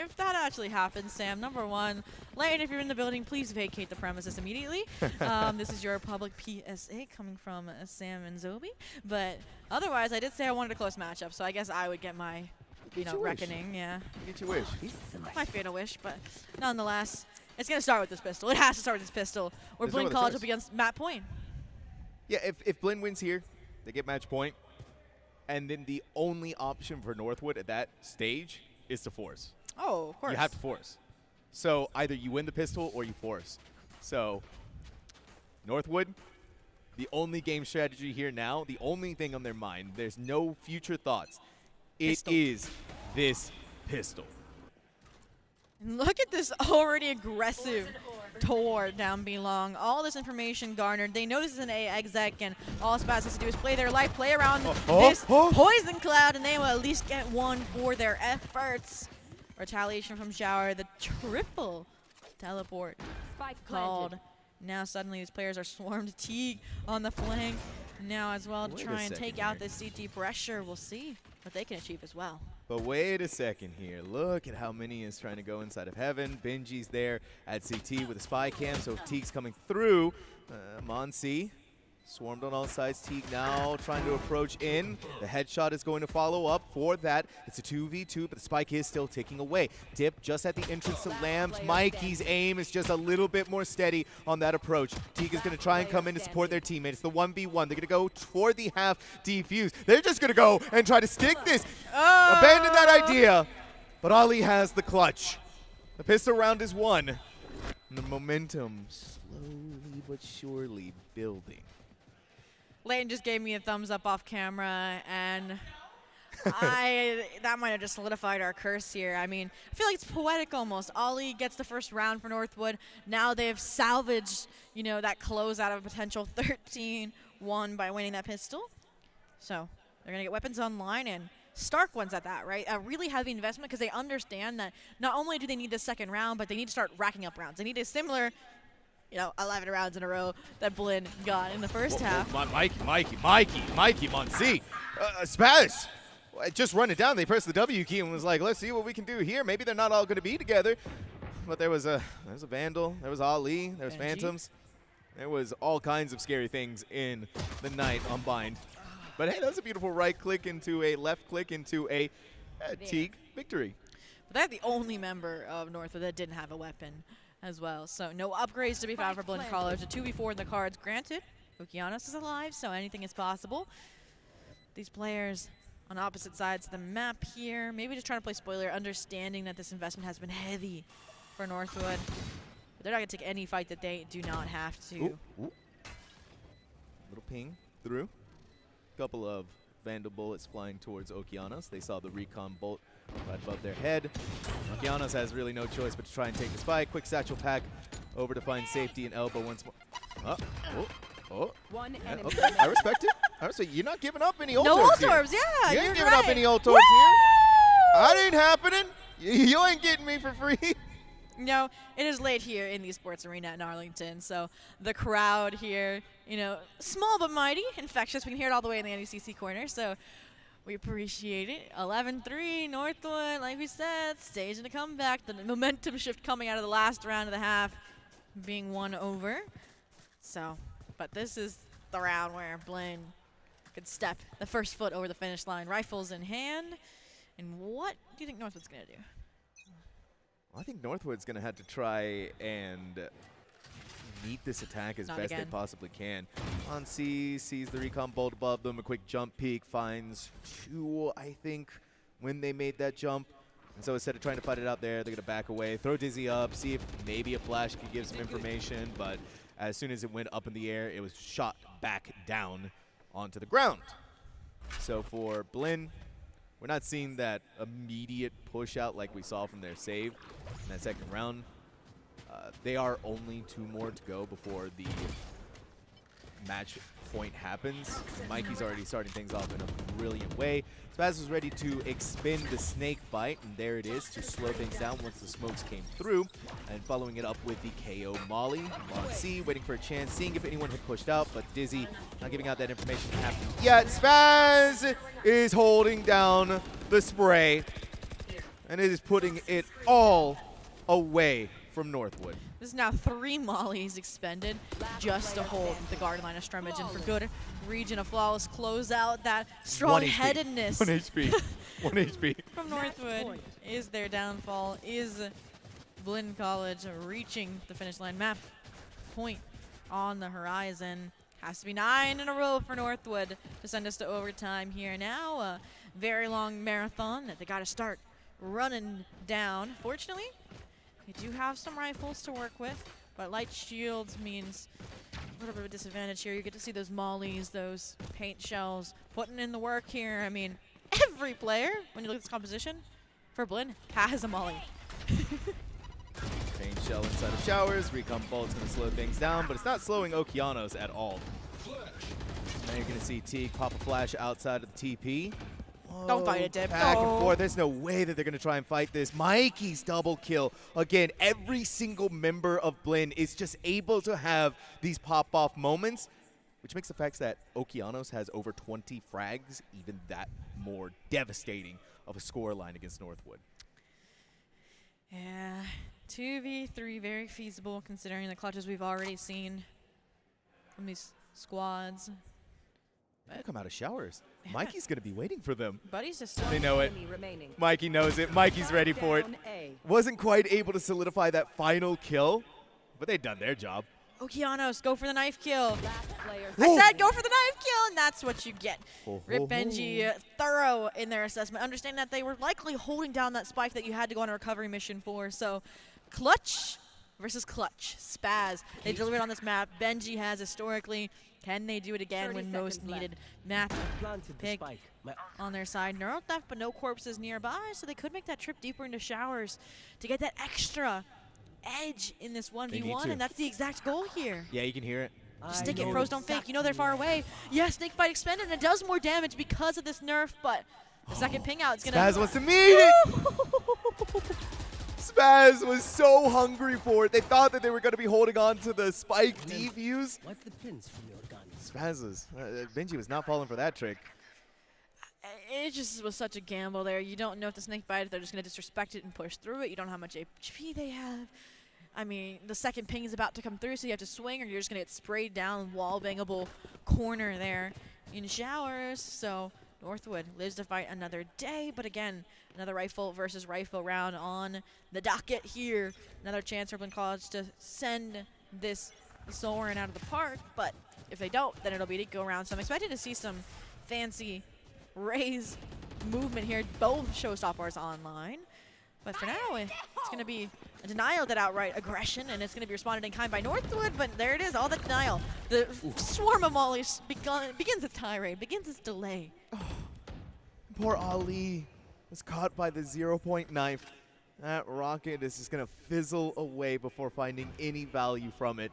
Speaker 2: If that actually happens, Sam, number one, Lane, if you're in the building, please vacate the premises immediately. This is your public PSA coming from Sam and Zhobiii. But otherwise, I did say I wanted a close matchup, so I guess I would get my, reckoning. Yeah.
Speaker 1: Get your wish.
Speaker 2: My fatal wish, but nonetheless, it's going to start with this pistol. It has to start with this pistol. Or Blinn College up against Matt Point.
Speaker 1: Yeah, if Blinn wins here, they get match point. And then the only option for Northwood at that stage is to force.
Speaker 2: Oh, of course.
Speaker 1: You have to force. So either you win the pistol or you force. So Northwood, the only game strategy here now, the only thing on their mind, there's no future thoughts. It is this pistol.
Speaker 2: Look at this already aggressive toward down B long. All this information garnered. They know this is an A exec, and all Spaz has to do is play their life, play around this poison cloud, and they will at least get one for their efforts. Retaliation from Shower, the triple teleport called. Now suddenly these players are swarmed. Teague on the flank now as well to try and take out this CT pressure. We'll see what they can achieve as well.
Speaker 1: But wait a second here. Look at how Mini is trying to go inside of heaven. Benji's there at CT with a spy cam, so Teague's coming through. Monsi swarmed on all sides. Teague now trying to approach in. The headshot is going to follow up for that. It's a 2v2, but the spike is still ticking away. Dip just at the entrance to Lambs. Mikey's aim is just a little bit more steady on that approach. Teague is going to try and come in to support their teammate. It's the 1v1. They're going to go toward the half defuse. They're just going to go and try to stick this. Abandon that idea. But Ali has the clutch. The pistol round is won. And the momentum slowly but surely building.
Speaker 2: Layton just gave me a thumbs up off camera, and that might have just solidified our curse here. I mean, I feel like it's poetic almost. Ollie gets the first round for Northwood. Now they've salvaged, that close out of a potential 13-1 by winning that pistol. So they're going to get weapons online, and stark ones at that, right? A really heavy investment because they understand that not only do they need the second round, but they need to start racking up rounds. They need a similar 11 rounds in a row that Blinn got in the first half.
Speaker 1: Mikey, Monsi. Spaz, just run it down. They pressed the W key and was like, let's see what we can do here. Maybe they're not all going to be together. But there was a Vandal, there was Ali, there was Phantoms. There was all kinds of scary things in the night on Bind. But hey, that was a beautiful right click into a left click into a Teague victory.
Speaker 2: But they're the only member of Northwood that didn't have a weapon as well. So no upgrades to be found for Blinn College. A 2v4 in the cards. Granted, Okeanos is alive, so anything is possible. These players on opposite sides of the map here, maybe just trying to play spoiler, understanding that this investment has been heavy for Northwood. But they're not going to take any fight that they do not have to.
Speaker 1: Ooh. Little ping through. Couple of Vandal bullets flying towards Okeanos. They saw the recon bolt right above their head. Okeanos has really no choice but to try and take the spike. Quick satchel pack over to find safety and elbow once more.
Speaker 3: One enemy.
Speaker 1: Okay, I respect it. So you're not giving up any ult
Speaker 2: no
Speaker 1: orbs
Speaker 2: ult orbs,
Speaker 1: here.
Speaker 2: yeah,
Speaker 1: You
Speaker 2: you're
Speaker 1: ain't giving
Speaker 2: right.
Speaker 1: up any ult orbs here. That ain't happening. You ain't getting me for free.
Speaker 2: No, it is late here in the sports arena in Arlington, so the crowd here, small but mighty, infectious. We can hear it all the way in the NECC corner, so we appreciate it. 11-3, Northwood, like we said, staging a comeback. The momentum shift coming out of the last round of the half being won over. So, but this is the round where Blinn could step the first foot over the finish line, rifles in hand. And what do you think Northwood's going to do?
Speaker 1: I think Northwood's going to have to try and meet this attack as best they possibly can. On C, sees the recon bolt above them, a quick jump peek, finds two, I think, when they made that jump. And so instead of trying to fight it out there, they're going to back away, throw Dizzy up, see if maybe a flash could give some information. But as soon as it went up in the air, it was shot back down onto the ground. So for Blinn, we're not seeing that immediate push out like we saw from their save in that second round. They are only 2 more to go before the match point happens. Mikey's already starting things off in a brilliant way. Spaz was ready to expend the snake bite, and there it is to slow things down once the smokes came through. And following it up with the KO Molly. C waiting for a chance, seeing if anyone had pushed out, but Dizzy not giving out that information happening yet. Spaz is holding down the spray, and it is putting it all away from Northwood.
Speaker 2: This is now 3 mollies expended just to hold the guard line of Strummage, and for good region, a flawless closeout. That strong-headedness
Speaker 1: 1 HP. 1 HP.
Speaker 2: from Northwood is their downfall. Is Blinn College reaching the finish line? Map point on the horizon. Has to be 9 in a row for Northwood to send us to overtime here. Now a very long marathon that they got to start running down. Fortunately, they do have some rifles to work with, but light shields means a little bit of a disadvantage here. You get to see those mollies, those paint shells, putting in the work here. I mean, every player, when you look at this composition, for Blinn, has a molly.
Speaker 1: Paint shell inside of showers. Recon Bolt's going to slow things down, but it's not slowing Okeanos at all. Now you're going to see Teague pop a flash outside of the TP.
Speaker 2: Don't fight it, Dip.
Speaker 1: Back
Speaker 2: No.
Speaker 1: and forth. There's no way that they're going to try and fight this. Mikey's double kill. Again, every single member of Blinn is just able to have these pop-off moments, which makes the fact that Okeanos has over 20 frags even that more devastating of a score line against Northwood.
Speaker 2: Yeah, 2v3, very feasible considering the clutches we've already seen from these squads.
Speaker 1: They'll come out of showers. Mikey's going to be waiting for them.
Speaker 2: Buddy's just
Speaker 1: They know it.
Speaker 3: Enemy remaining.
Speaker 1: Mikey knows it. Mikey's ready for it.
Speaker 3: Down A.
Speaker 1: Wasn't quite able to solidify that final kill, but they've done their job.
Speaker 2: Okeanos, go for the knife kill.
Speaker 3: Last player.
Speaker 2: I said go for the knife kill, and that's what you get.
Speaker 1: Ho,
Speaker 2: Rip
Speaker 1: ho,
Speaker 2: Benji, thorough in their assessment. Understand that they were likely holding down that spike that you had to go on a recovery mission for. So, clutch versus clutch. Spaz, they delivered on this map. Benji has historically. Can they do it again
Speaker 3: 30
Speaker 2: when most
Speaker 3: seconds
Speaker 2: needed? Math
Speaker 4: Planted the
Speaker 2: pick
Speaker 4: spike.
Speaker 2: on their side. Neuro theft, but no corpses nearby, so they could make that trip deeper into showers to get that extra edge in this 1v1, and that's the exact goal here.
Speaker 1: Yeah, you can hear it.
Speaker 2: Just stick it, pros don't fake. You know they're far away. Yes, Snake Bite expended, and it does more damage because of this nerf, but the second ping out is going to...
Speaker 1: Spaz wants to meet it! Spaz was so hungry for it. They thought that they were going to be holding on to the spike defuse.
Speaker 4: Wipe the pins from your gun.
Speaker 1: Spaz was... Benji was not falling for that trick.
Speaker 2: It just was such a gamble there. You don't know if the Snake Bite, if they're just going to disrespect it and push through it. You don't know how much HP they have. I mean, the second ping is about to come through, so you have to swing, or you're just going to get sprayed down, wall-bangable corner there in showers. So Northwood lives to fight another day, but again, another rifle versus rifle round on the docket here. Another chance for Blinn College to send this Soarin' out of the park, but if they don't, then it'll be a go round. So I'm expecting to see some fancy raise movement here. Both showstoppers online. But for now, it's going to be a denial of that outright aggression, and it's going to be responded in kind by Northwood, but there it is, all the denial. The swarm of mollies begins its tirade, begins its delay.
Speaker 1: Oh, poor Ali was caught by the 0-point knife. That rocket is just going to fizzle away before finding any value from it.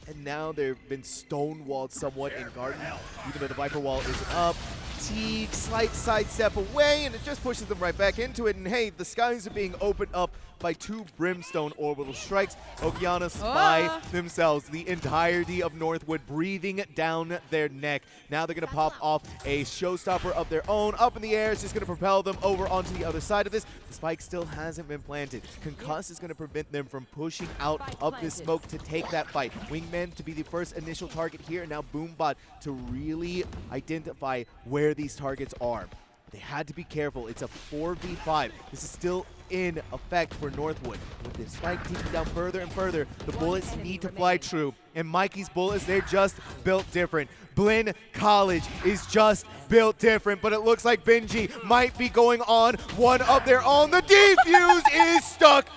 Speaker 1: And now they've been stonewalled somewhat in Garden, even though the Viper wall is up. Teague, slight sidestep away, and it just pushes them right back into it. And hey, the skies are being opened up by 2 Brimstone orbital strikes. Okeanos by themselves, the entirety of Northwood breathing down their neck. Now they're going to pop off a showstopper of their own. Up in the air, it's just going to propel them over onto the other side of this. The spike still hasn't been planted. Concuss is going to prevent them from pushing out of this smoke to take that fight. Wingman to be the first initial target here, and now Boombot to really identify where these targets are. They had to be careful. It's a 4v5. This is still in effect for Northwood. With the spike ticking down further and further, the bullets need to fly true. And Mikey's bullets, they're just built different. Blinn College is just built different, but it looks like Benji might be going on one of their own. The defuse is stuck.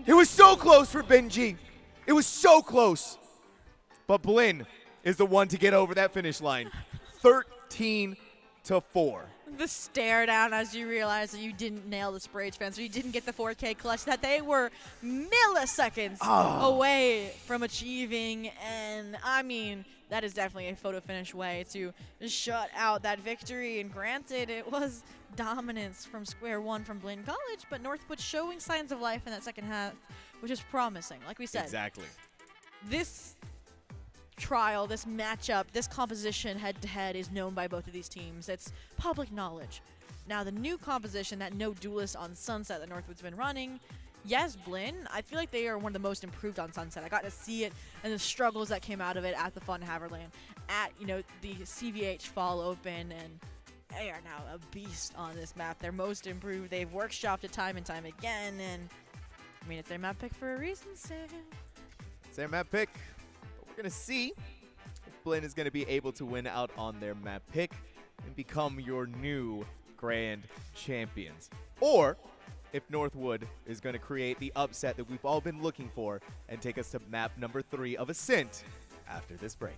Speaker 1: It was so close for Benji. It was so close. But Blinn is the one to get over that finish line. 13-4.
Speaker 2: The stare down as you realize that you didn't nail the spray transfer, you didn't get the 4K clutch that they were milliseconds away from achieving, and I mean, that is definitely a photo finish way to shut out that victory. And granted, it was dominance from square one from Blinn College, but Northwood showing signs of life in that second half, which is promising. Like we said,
Speaker 1: Exactly.
Speaker 2: this trial, this matchup, this composition head-to-head is known by both of these teams. It's public knowledge. Now, the new composition, that no duelist on Sunset that Northwood's been running, yes, Blinn, I feel like they are one of the most improved on Sunset. I got to see it and the struggles that came out of it at the Fun Haverland, at, you know, the CVH Fall Open, and they are now a beast on this map. They're most improved. They've workshopped it time and time again, and I mean, it's their map pick for a reason, Sam.
Speaker 1: It's their map pick. But we're going to see if Blinn is going to be able to win out on their map pick and become your new grand champions. Or if Northwood is going to create the upset that we've all been looking for and take us to map number 3 of Ascent after this break.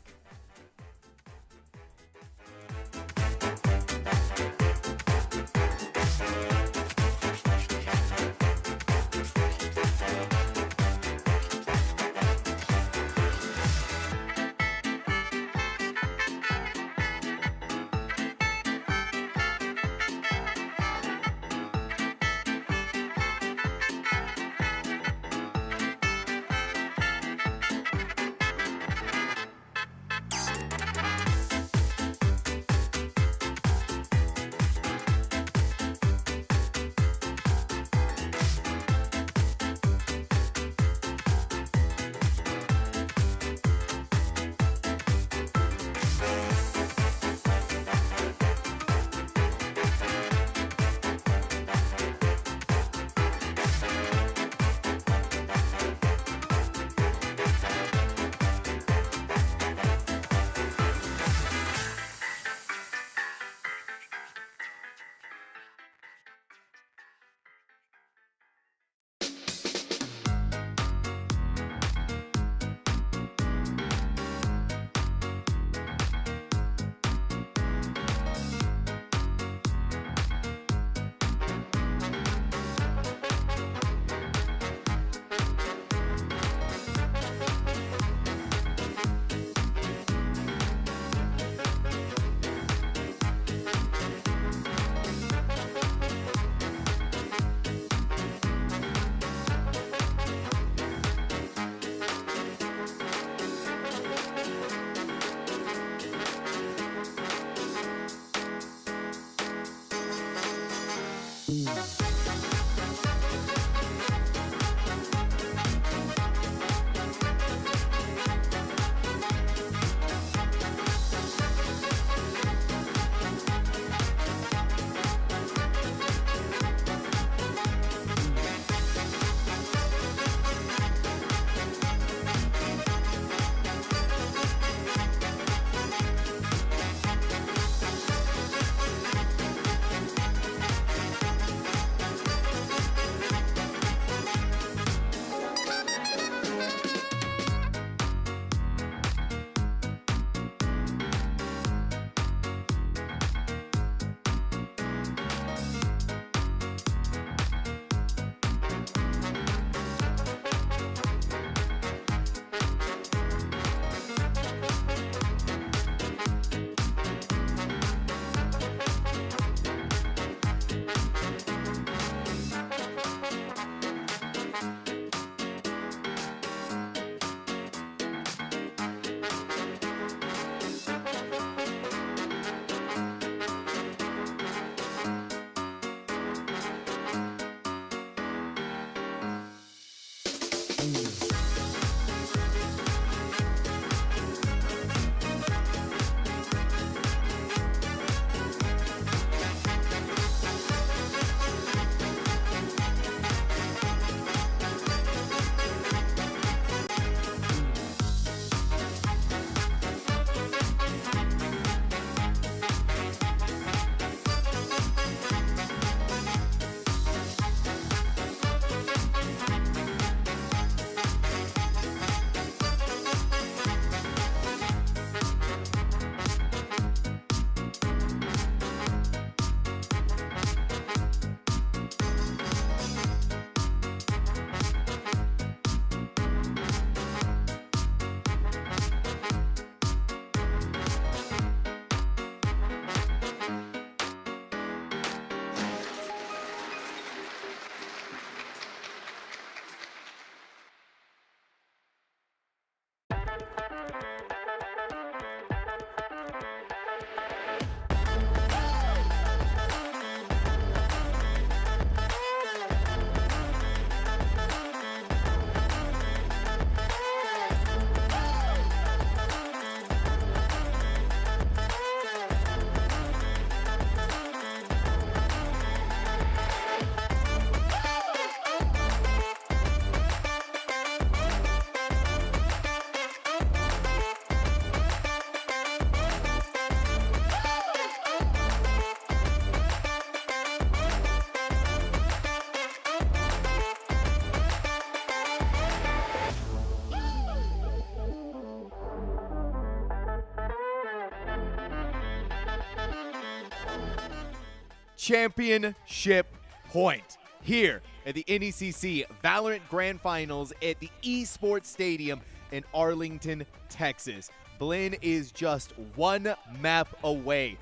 Speaker 1: championship point here at the NECC Valorant Grand Finals at the Esports Stadium in Arlington, Texas. Blinn is just one map away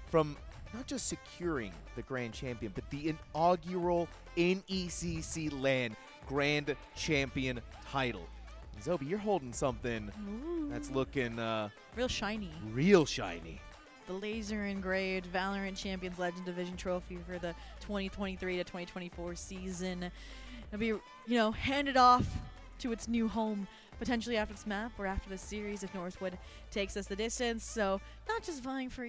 Speaker 1: from not just securing the Grand Champion, but the inaugural NECC LAN Grand Champion title. zhobiii, you're holding something that's looking
Speaker 2: real shiny.
Speaker 1: Real shiny.
Speaker 2: The laser engraved Valorant Champions Legend Division trophy for the 2023 to 2024 season. It'll be, handed off to its new home potentially after this map or after the series if Northwood takes us the distance. So not just vying for,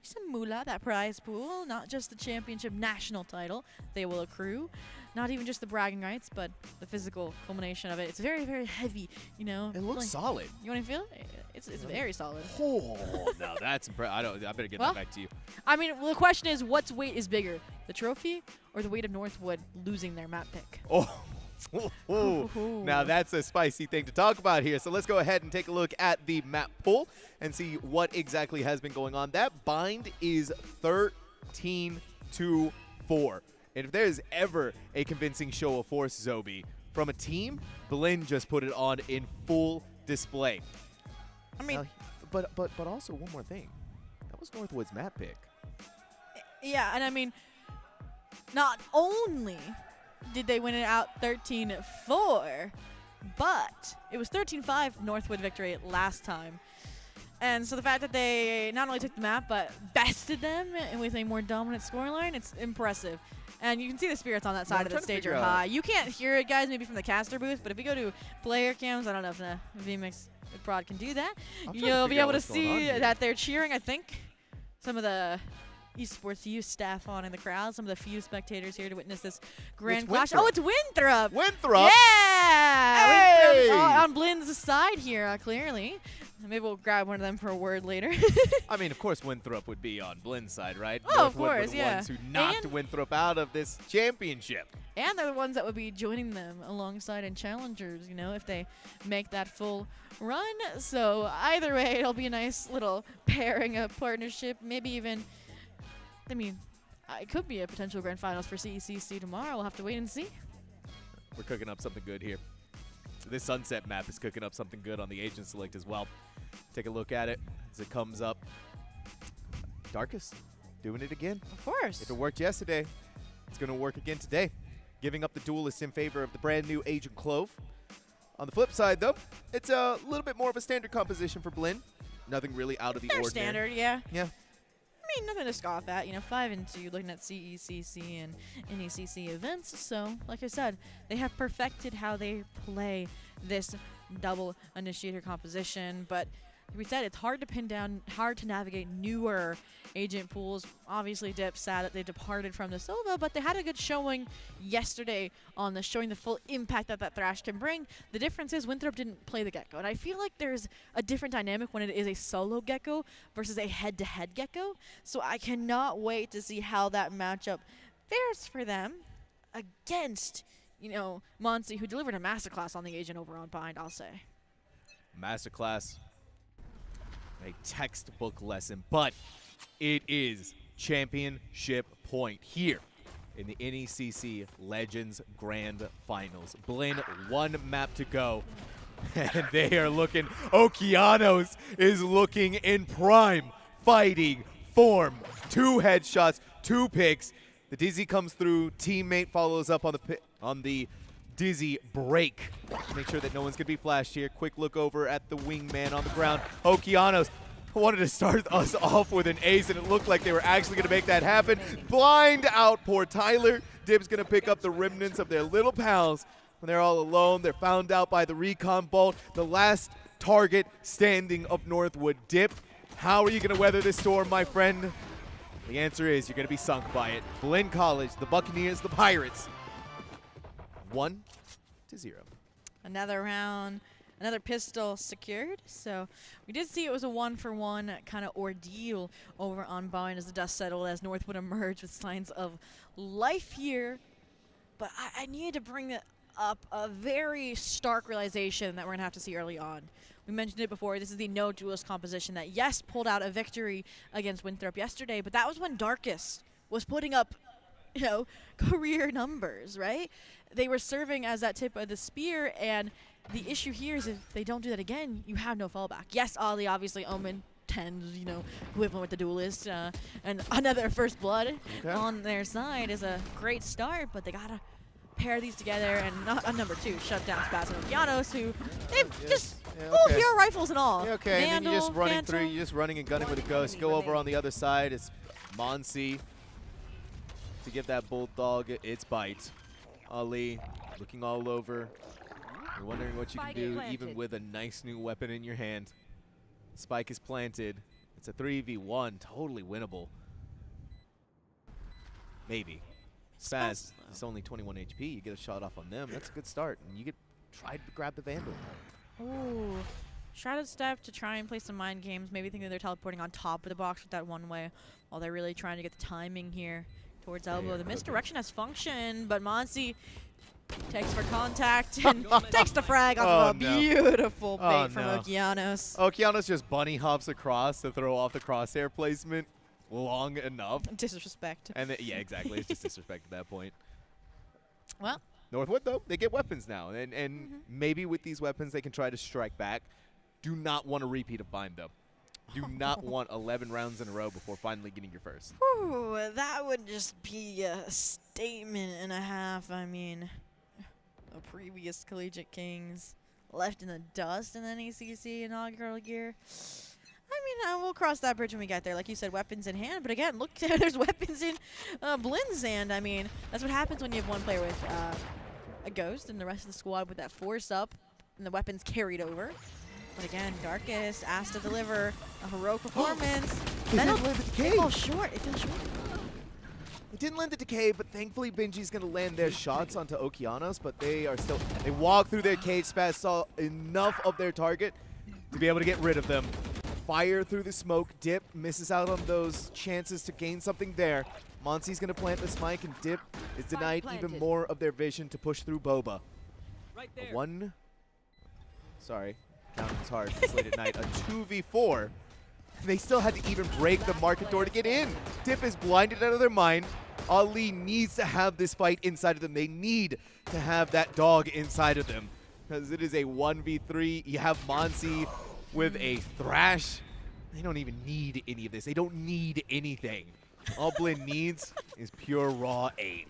Speaker 2: some moolah, that prize pool, not just the championship national title they will accrue, not even just the bragging rights, but the physical culmination of it. It's very, very heavy,
Speaker 1: It looks solid.
Speaker 2: You want to feel it? It's very solid.
Speaker 1: Oh, no, that's impressive. I better get that back to you.
Speaker 2: I mean, the question is, what's weight is bigger, the trophy or the weight of Northwood losing their map pick?
Speaker 1: Oh, now that's a spicy thing to talk about here. So let's go ahead and take a look at the map pool and see what exactly has been going on. That bind is 13-4. And if there's ever a convincing show of force, zhobiii, from a team, Blinn just put it on in full display.
Speaker 2: I mean,
Speaker 1: but also one more thing. That was Northwood's map pick.
Speaker 2: Yeah, and I mean, not only did they win it out 13-4, but it was 13-5 Northwood victory last time. And so the fact that they not only took the map, but bested them with a more dominant scoreline, it's impressive. And you can see the spirits on that side of the stage are high. You can't hear it, guys, maybe from the caster booth, but if you go to player cams, I don't know if the VMix prod can do that, you'll be able to see that they're cheering, I think, some of the esports youth staff on in the crowd, some of the few spectators here to witness this grand clash. Oh, it's Winthrop!
Speaker 1: Winthrop!
Speaker 2: Yeah!
Speaker 1: Hey!
Speaker 2: Winthrop on Blinn's side here, clearly. Maybe we'll grab one of them for a word later.
Speaker 1: I mean, of course, Winthrop would be on Blinn's side, right?
Speaker 2: Oh, of
Speaker 1: Northwood
Speaker 2: course,
Speaker 1: were the
Speaker 2: yeah.
Speaker 1: ones who knocked Winthrop out of this championship.
Speaker 2: And they're the ones that would be joining them alongside in challengers, if they make that full run. So either way, it'll be a nice little pairing of partnership. Maybe even, it could be a potential grand finals for CECC tomorrow. We'll have to wait and see.
Speaker 1: We're cooking up something good here. This sunset map is cooking up something good on the agent select as well. Take a look at it as it comes up. Darkest doing it again.
Speaker 2: Of course.
Speaker 1: If it worked yesterday, it's going to work again today. Giving up the duelist in favor of the brand new Agent Clove. On the flip side, though, it's a little bit more of a standard composition for Blinn. Nothing really out of the ordinary.
Speaker 2: Standard, yeah.
Speaker 1: Yeah.
Speaker 2: I mean, nothing to scoff at. 5-2 looking at CECC and NECC events. So, like I said, they have perfected how they play this double initiator composition. But like we said, it's hard to pin down, hard to navigate newer agent pools. Obviously, Dip sad that they departed from the Silva, but they had a good showing yesterday on the showing the full impact that Thrash can bring. The difference is Winthrop didn't play the Gecko, and I feel like there's a different dynamic when it is a solo Gecko versus a head-to-head Gecko. So I cannot wait to see how that matchup fares for them against, Monsi, who delivered a masterclass on the agent over on Bind, I'll say.
Speaker 1: Masterclass. A textbook lesson, but it is championship point here in the NECC Legends Grand Finals. Blinn, one map to go, and they are looking. Okeanos is looking in prime fighting form. 2 headshots, 2 picks. The Dizzy comes through. Teammate follows up on the Dizzy break. Make sure that no one's going to be flashed here. Quick look over at the wingman on the ground. Okeanos wanted to start us off with an ace, and it looked like they were actually going to make that happen. Blind out poor Tyler. Dib's going to pick up the remnants of their little pals. When they're all alone, they're found out by the recon bolt. The last target standing of Northwood. Dip, how are you going to weather this storm, my friend? The answer is you're going to be sunk by it. Blinn College, the Buccaneers, the Pirates. 1-0.
Speaker 2: Another round, another pistol secured. So we did see it was a 1-for-1 kind of ordeal over on Bind as the dust settled, as Northwood emerged with signs of life here. But I needed to bring up a very stark realization that we're going to have to see early on. We mentioned it before. This is the no duelist composition that, yes, pulled out a victory against Winthrop yesterday, but that was when Darkest was putting up, career numbers, right? They were serving as that tip of the spear, and the issue here is if they don't do that again, you have no fallback. Yes, Ollie, obviously, Omen, 10s, equivalent with the duelist, and another first blood on their side is a great start, but they gotta pair these together, and not a number 2 shut down Spaz and Okeanos, who they've just full hero rifles and all.
Speaker 1: Yeah, okay,
Speaker 2: Vandal,
Speaker 1: and then you're just running
Speaker 2: Phantom.
Speaker 1: through, you're just running and gunning with a ghost. Go over on the other side, it's Monsi to give that Bulldog its bite. Ali looking all over. You're wondering what you can do even with a nice new weapon in your hand. Spike is planted. It's a 3v1, totally winnable. Maybe. Spaz is only 21 HP. You get a shot off on them. That's a good start. And you get tried to grab the Vandal.
Speaker 2: Ooh. Shrouded Step to try and play some mind games. Maybe thinking they're teleporting on top of the box with that one way while they're really trying to get the timing here towards elbow. The misdirection has functioned, but Monsi takes for contact and takes the frag off of a beautiful bait from Okeanos.
Speaker 1: Okeanos just bunny hops across to throw off the crosshair placement long enough.
Speaker 2: Disrespect.
Speaker 1: And yeah, exactly. It's just disrespect at that point.
Speaker 2: Well.
Speaker 1: Northwood, though, they get weapons now. And maybe with these weapons, they can try to strike back. Do not want a repeat of Bind, though. Do not want 11 rounds in a row before finally getting your first.
Speaker 2: Ooh, that would just be a statement and a half. I mean, the previous Collegiate Kings left in the dust in the NECC inaugural year. I mean, we'll cross that bridge when we get there. Like you said, weapons in hand. But again, look, there's weapons in Blinn's hand. I mean, that's what happens when you have one player with a ghost and the rest of the squad with that force up and the weapons carried over. But again, Darkest asked to deliver a heroic performance.
Speaker 1: It didn't land the decay.
Speaker 2: It falls short. It falls short.
Speaker 1: It didn't land the decay, but thankfully Benji's going to land their shots onto Okeanos, but they are still... They walk through their cage. Spaz saw enough of their target to be able to get rid of them. Fire through the smoke. Dip misses out on those chances to gain something there. Monsi's going to plant the spike, and Dip is denied even more of their vision to push through Boba.
Speaker 3: Right there.
Speaker 1: Sorry, counting is hard. It's late at night. A 2v4. They still had to even break the market door to get in. Dip is blinded out of their mind. Ali needs to have this fight inside of them. They need to have that dog inside of them because it is a 1v3. You have Monsi with a Thrash. They don't even need any of this. They don't need anything. All Blinn needs is pure raw aim.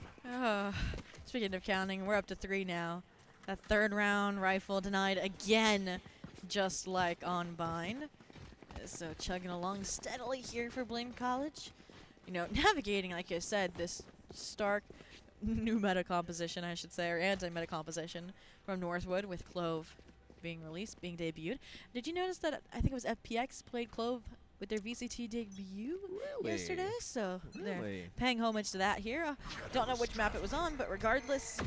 Speaker 2: Speaking of counting, we're up to 3 now. That third round rifle denied again, just like on Bind. So chugging along steadily here for Blinn College. Navigating, like I said, this stark new meta composition, I should say, or anti-meta composition from Northwood with Clove being released, being debuted. Did you notice that I think it was FPX played Clove with their VCT debut yesterday? So they're paying homage to that here. Don't know which map it was on, but regardless,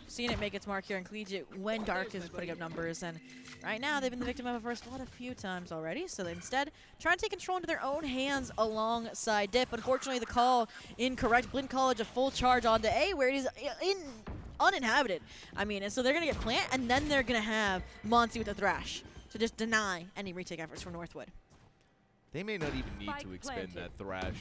Speaker 2: seeing it make its mark here in Collegiate when Dark is putting up numbers. And right now, they've been the victim of a first blood a few times already. So they instead try to take control into their own hands alongside Dip. Unfortunately, the call incorrect. Blinn College a full charge onto A, where it is uninhabited. I mean, and so they're going to get plant, and then they're going to have Monsi with a Thrash to just deny any retake efforts from Northwood.
Speaker 1: They may not even need to expend that Thrash.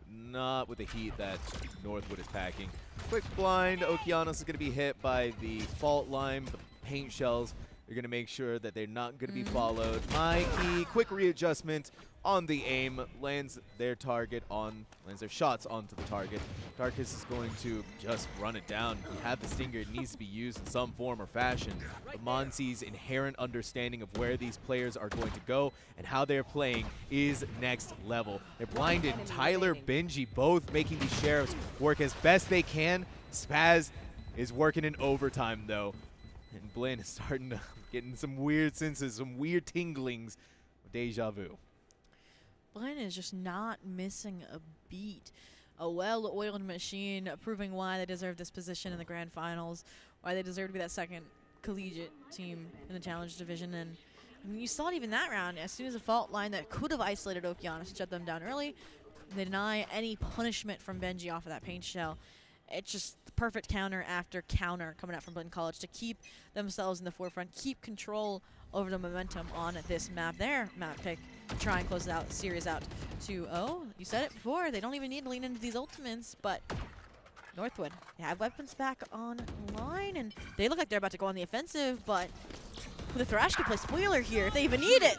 Speaker 1: Not with the heat that Northwood is packing. Quick blind. Okeanos is going to be hit by the fault line, the paint shells. They're going to make sure that they're not going to be followed. Mikey, quick readjustment on the aim, lands their shots onto the target. Darkest is going to just run it down. You have the Stinger, it needs to be used in some form or fashion. But Monsi's inherent understanding of where these players are going to go and how they're playing is next level. They're blinded. Tyler, Benji, both making these sheriffs work as best they can. Spaz is working in overtime, though. And Blinn is starting to get in some weird senses, some weird tinglings of deja vu.
Speaker 2: Blinn is just not missing a beat. A well-oiled machine, proving why they deserve this position in the grand finals, why they deserve to be that second collegiate team in the challenge division. And I mean, you saw it even that round. As soon as a fault line that could have isolated Okeanos and shut them down early, they deny any punishment from Benji off of that paint shell. It's just the perfect counter after counter coming out from Blinn College to keep themselves in the forefront, keep control over the momentum on this map. Their map pick try and close the series out 2-0. You said it before, they don't even need to lean into these ultimates, but Northwood, they have weapons back online, and they look like they're about to go on the offensive, but the Thrash could play spoiler here if they even need it.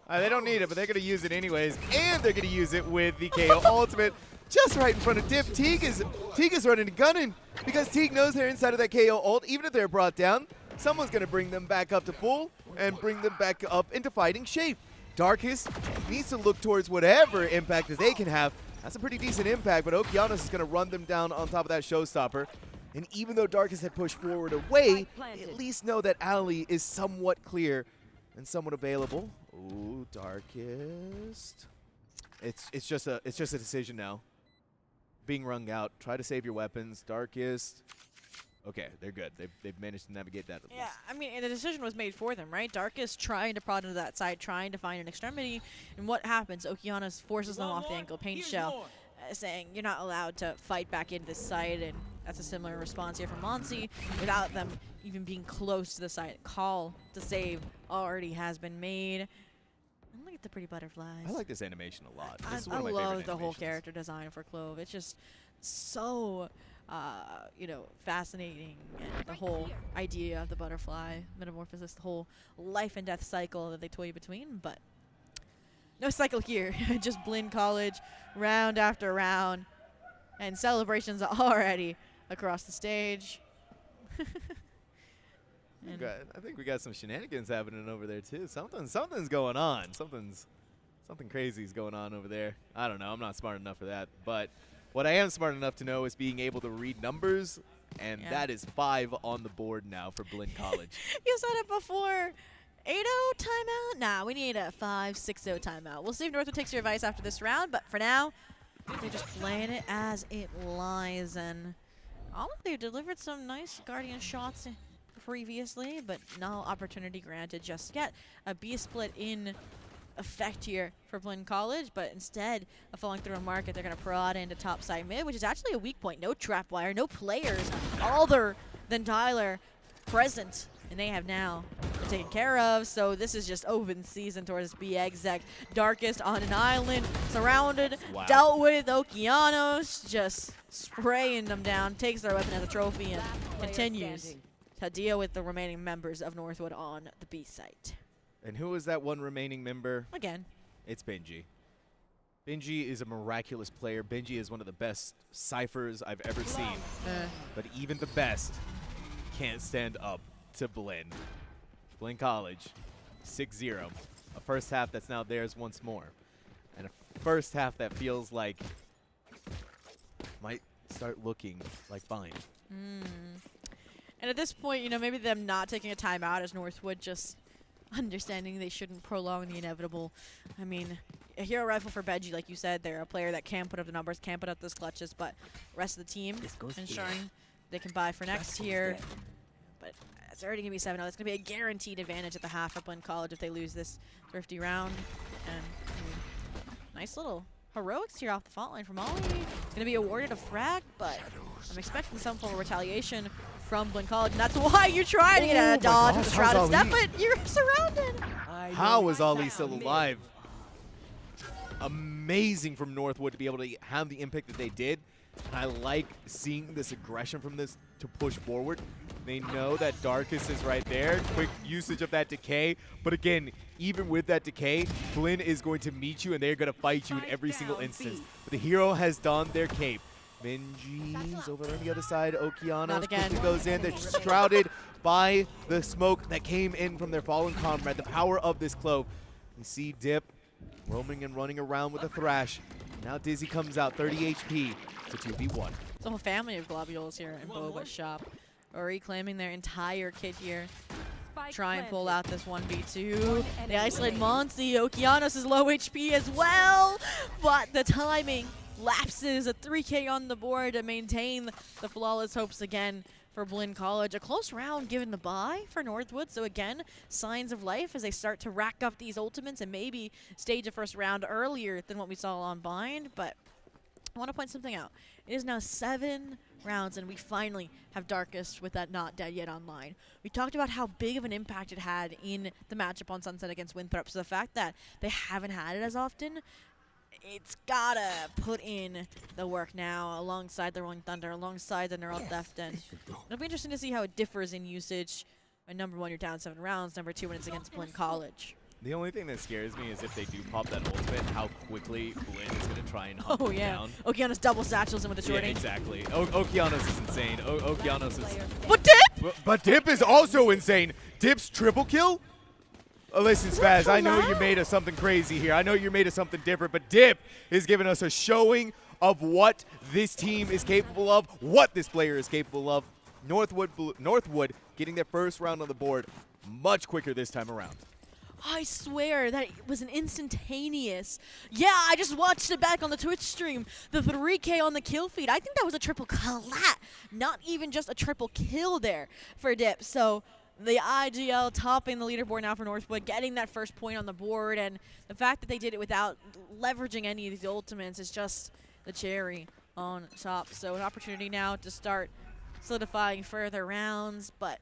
Speaker 1: They don't need it, but they're going to use it anyways, and they're going to use it with the KO ultimate just right in front of Dip. Teague is running and gunning because Teague knows they're inside of that KO ult. Even if they're brought down, someone's going to bring them back up to full and bring them back up into fighting shape. Darkest needs to look towards whatever impact that they can have. That's a pretty decent impact, but Okeanos is going to run them down on top of that showstopper. And even though Darkest had pushed forward away, at least know that Alley is somewhat clear and somewhat available. Ooh, Darkest. It's just a decision now. Being wrung out. Try to save your weapons. Darkest. Okay, they're good. They've managed to navigate that.
Speaker 2: Yeah, I mean, the decision was made for them, right? Darkest trying to prod into that side, trying to find an extremity. And what happens? Okeanos forces them off the ankle paint shell, saying you're not allowed to fight back into this site. And that's a similar response here from Monsi without them even being close to the site. Call to save already has been made. And look at the pretty butterflies.
Speaker 1: I like this animation a lot. This is
Speaker 2: I
Speaker 1: one of my
Speaker 2: love
Speaker 1: favorite
Speaker 2: the whole
Speaker 1: animations.
Speaker 2: character design for Clove. It's just so, you know, fascinating. And the whole idea of the butterfly metamorphosis, the whole life and death cycle that they toy between. But no cycle here. Just Blinn College, round after round. And celebrations are already across the stage.
Speaker 1: I think we got some shenanigans happening over there too. Something's going on. Something crazy is going on over there. I don't know. I'm not smart enough for that. But what I am smart enough to know is being able to read numbers, and that is 5 on the board now for Blinn College.
Speaker 2: You said it before. 8-0 timeout? Nah, we need a 5-6-0 timeout. We'll see if Northwood takes your advice after this round, but for now, they're just playing it as it lies. And they've delivered some nice Guardian shots previously, but no opportunity granted just yet. A B split in effect here for Blinn College, but instead of falling through a market, they're going to prod into top side mid, which is actually a weak point. No trap wire, no players other than Tyler present, and they have now been taken care of. So this is just open season towards B exec. Darkest on an island, surrounded, dealt with. Okeanos just spraying them down, takes their weapon as a trophy, and continues to deal with the remaining members of Northwood on the B site.
Speaker 1: And who is that one remaining member?
Speaker 2: Again.
Speaker 1: It's Benji. Benji is a miraculous player. Benji is one of the best ciphers I've ever seen. But even the best can't stand up to Blinn. Blinn College, 6-0. A first half that's now theirs once more. And a first half that feels like might start looking like fine.
Speaker 2: And at this point, you know, maybe them not taking a timeout as Northwood just understanding they shouldn't prolong the inevitable. I mean, a hero rifle for Benji, like you said, they're a player that can put up the numbers, can put up those clutches, but the rest of the team ensuring they can buy for next here. But it's already going to be 7-0. It's going to be a guaranteed advantage at the half for Blinn College if they lose this thrifty round. And nice little heroics here off the fault line from Ollie. It's going to be awarded a frag, but I'm expecting some form of retaliation from Blinn College, and that's why you're trying to get a dodge with the Shrouded Step, but you're surrounded.
Speaker 1: How is Ali still alive? Amazing from Northwood to be able to have the impact that they did. And I like seeing this aggression from this to push forward. They know that Darkest is right there. Quick usage of that decay. But again, even with that decay, Blinn is going to meet you and they're going to fight you in every single instance. But the hero has donned their cape. Benji's over on the other side. Okeanos quickly goes in. They're shrouded by the smoke that came in from their fallen comrade. The power of this Clove. We see Dip roaming and running around with a Thrash. Now Dizzy comes out, 30 HP. It's a 2v1.
Speaker 2: It's a whole family of globules here in Boba's shop. Reclaiming their entire kit here. Try and pull out this 1v2. They isolate Monsi. Okeanos is low HP as well. But the timing lapses. A 3K on the board to maintain the flawless hopes again for Blinn College. A close round given the bye for Northwood. So again, signs of life as they start to rack up these ultimates and maybe stage a first round earlier than what we saw on Bind. But I want to point something out. It is now 7 rounds, and we finally have Darkest with that Not Dead Yet online. We talked about how big of an impact it had in the matchup on Sunset against Winthrop, so the fact that they haven't had it as often, it's gotta put in the work now alongside the Rolling Thunder, alongside the Neural Theft, and it'll be interesting to see how it differs in usage. And number 1, you're down 7 rounds. Number 2, when it's against Blinn College.
Speaker 1: The only thing that scares me is if they do pop that ultimate, how quickly Blinn is going to try and hunt them down.
Speaker 2: Okeanos double satchels him with a shorty.
Speaker 1: Yeah, exactly. Okeanos is insane. Okeanos is...
Speaker 2: But Dip!
Speaker 1: But Dip is also insane. Dip's triple kill? Oh, listen, Spaz, I know you're made of something crazy here. I know you're made of something different, but Dip is giving us a showing of what this team is capable of, what this player is capable of. Northwood getting their first round on the board much quicker this time around.
Speaker 2: I swear that was an instantaneous. Yeah, I just watched it back on the Twitch stream. The 3K on the kill feed. I think that was a triple collat, not even just a triple kill there for Dip. So the IGL topping the leaderboard now for Northwood, getting that first point on the board, and the fact that they did it without leveraging any of these ultimates is just the cherry on top. So an opportunity now to start solidifying further rounds, but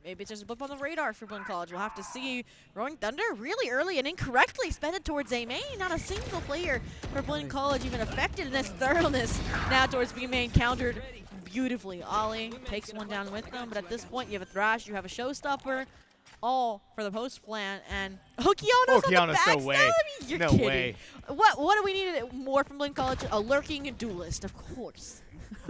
Speaker 2: maybe it's just a blip on the radar for Blinn College. We'll have to see. Rolling Thunder really early and incorrectly spent it towards A main. Not a single player for Blinn College even affected in this thoroughness. Now towards B main, countered beautifully. Ollie takes one down with them, but at this point you have a Thrash, you have a Showstopper, all for the post plant, and Okeanos on the backstab?
Speaker 1: No way.
Speaker 2: I mean, you're
Speaker 1: No
Speaker 2: kidding.
Speaker 1: way.
Speaker 2: What do we need more from Blinn College? A lurking duelist, of course.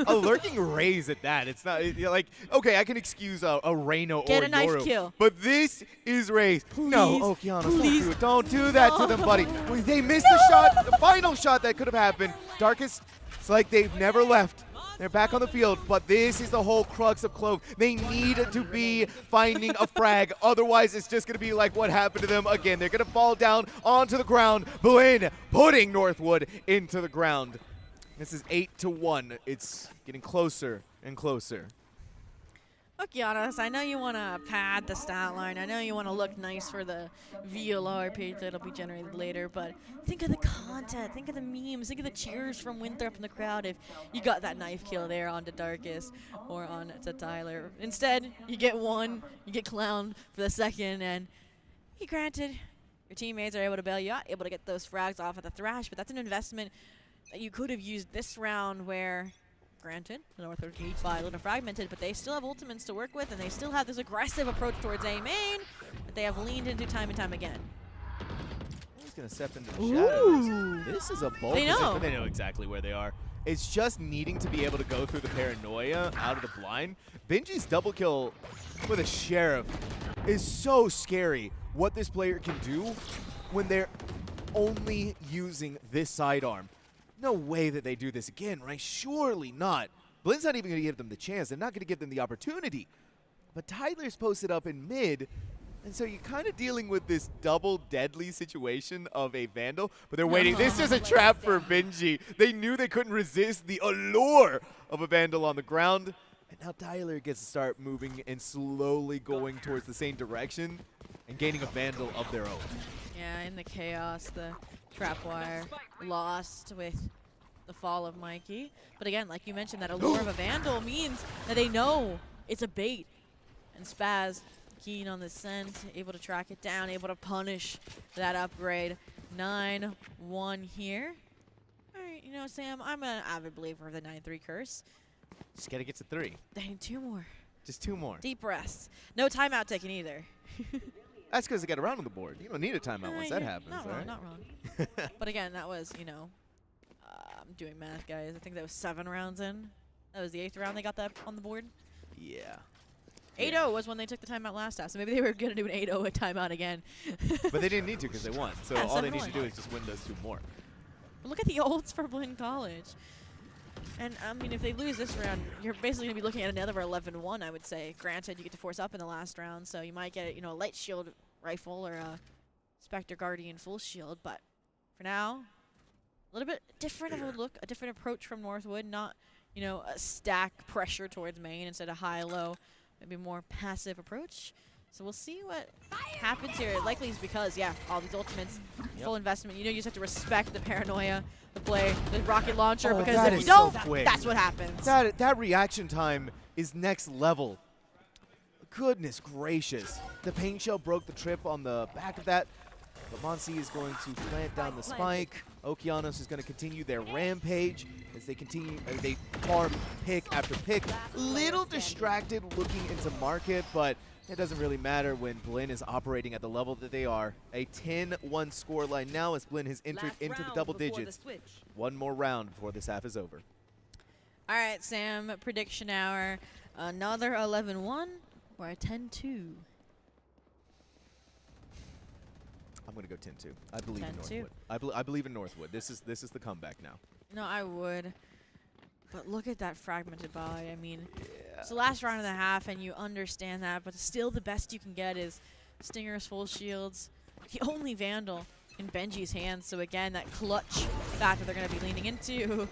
Speaker 1: A lurking raise at that. It's not like, okay, I can excuse a Reyno
Speaker 2: Get
Speaker 1: or
Speaker 2: a knife
Speaker 1: Yoru,
Speaker 2: kill.
Speaker 1: but this is raise. No, Okeanos,
Speaker 2: please.
Speaker 1: don't do that to them, buddy. They missed the shot, the final shot that could have happened. Darkest, it's like they've never left. They're back on the field, but this is the whole crux of Clove. They need to be finding a frag. Otherwise, it's just going to be like what happened to them again. They're going to fall down onto the ground. Blinn putting Northwood into the ground. This is 8-1. It's getting closer and closer.
Speaker 2: Okeanos, I know you want to pad the stat line. I know you want to look nice for the VLR page that'll be generated later, but think of the content, think of the memes, think of the cheers from Winthrop in the crowd if you got that knife kill there onto Darkest or on to Tyler. Instead, you get one, you get clowned for the second, and granted, your teammates are able to bail you out, able to get those frags off at the Thrash, but that's an investment that you could have used this round where, granted, the Northwood by a little fragmented, but they still have ultimates to work with, and they still have this aggressive approach towards A main that they have leaned into time and time again.
Speaker 1: He's going to step into the shadows. This is a bold
Speaker 2: They know.
Speaker 1: position. They know exactly where they are. It's just needing to be able to go through the paranoia out of the blind. Benji's double kill with a Sheriff is so scary what this player can do when they're only using this sidearm. No way that they do this again, right? Surely not. Blinn's not even going to give them the chance. They're not going to give them the opportunity. But Tyler's posted up in mid, and so you're kind of dealing with this double deadly situation of a Vandal, but they're waiting. This is a trap for Benji. They knew they couldn't resist the allure of a Vandal on the ground. And now Tyler gets to start moving and slowly going towards the same direction and gaining a Vandal of their own.
Speaker 2: Yeah, in the chaos, the Trapwire lost with the fall of Mikey. But again, like you mentioned, that allure of a Vandal means that they know it's a bait. And Spaz, keen on the scent, able to track it down, able to punish that upgrade. 9-1 here. All right, you know, Sam, I'm an avid believer of the 9-3 curse.
Speaker 1: Just got to get to 3.
Speaker 2: They need 2 more.
Speaker 1: Just 2 more.
Speaker 2: Deep breaths. No timeout taken either.
Speaker 1: That's because they got around on the board. You don't need a timeout once that happens,
Speaker 2: not
Speaker 1: right?
Speaker 2: wrong, not wrong. But again, that was, you know, I'm doing math, guys. I think that was 7 rounds in. That was the 8th round they got that on the board.
Speaker 1: Yeah.
Speaker 2: 8-0 was when they took the timeout last time, so maybe they were going to do an 8-0 at timeout again.
Speaker 1: But they didn't need to because they won. So
Speaker 2: Yeah,
Speaker 1: all they need
Speaker 2: 7-1.
Speaker 1: to do is just win those 2 more.
Speaker 2: But look at the ults for Blinn College. And, I mean, if they lose this round, you're basically going to be looking at another 11-1, I would say. Granted, you get to force up in the last round, so you might get, you know, a light shield rifle or a Spectre Guardian full shield. But for now, a little bit different of a look, a different approach from Northwood. Not, you know, a stack pressure towards main instead of high-low. Maybe more passive approach. So we'll see what happens here. It likely is because, yeah, all these ultimates, full investment. You know, you just have to respect the paranoia, the play, the rocket launcher, because if you don't, that's what happens.
Speaker 1: That reaction time is next level. Goodness gracious. The paint shell broke the trip on the back of that. But Monsi is going to plant down the spike. Okeanos is going to continue their rampage as they continue, they farm pick after pick. Little distracted looking into market, but it doesn't really matter when Blinn is operating at the level that they are. A 10-1 scoreline now as Blinn has entered into the double digits. One more round before this half is over.
Speaker 2: All right, Sam, prediction hour. Another 11-1 or a 10-2?
Speaker 1: I'm going to go 10-2. I believe in Northwood. I believe in Northwood. This is the comeback now.
Speaker 2: No, I would. But look at that fragmented body. I mean, it's the last round and a half, and you understand that. But still, the best you can get is Stingers, full shields. The only Vandal in Benji's hands. So again, that clutch factor they're going to be leaning into.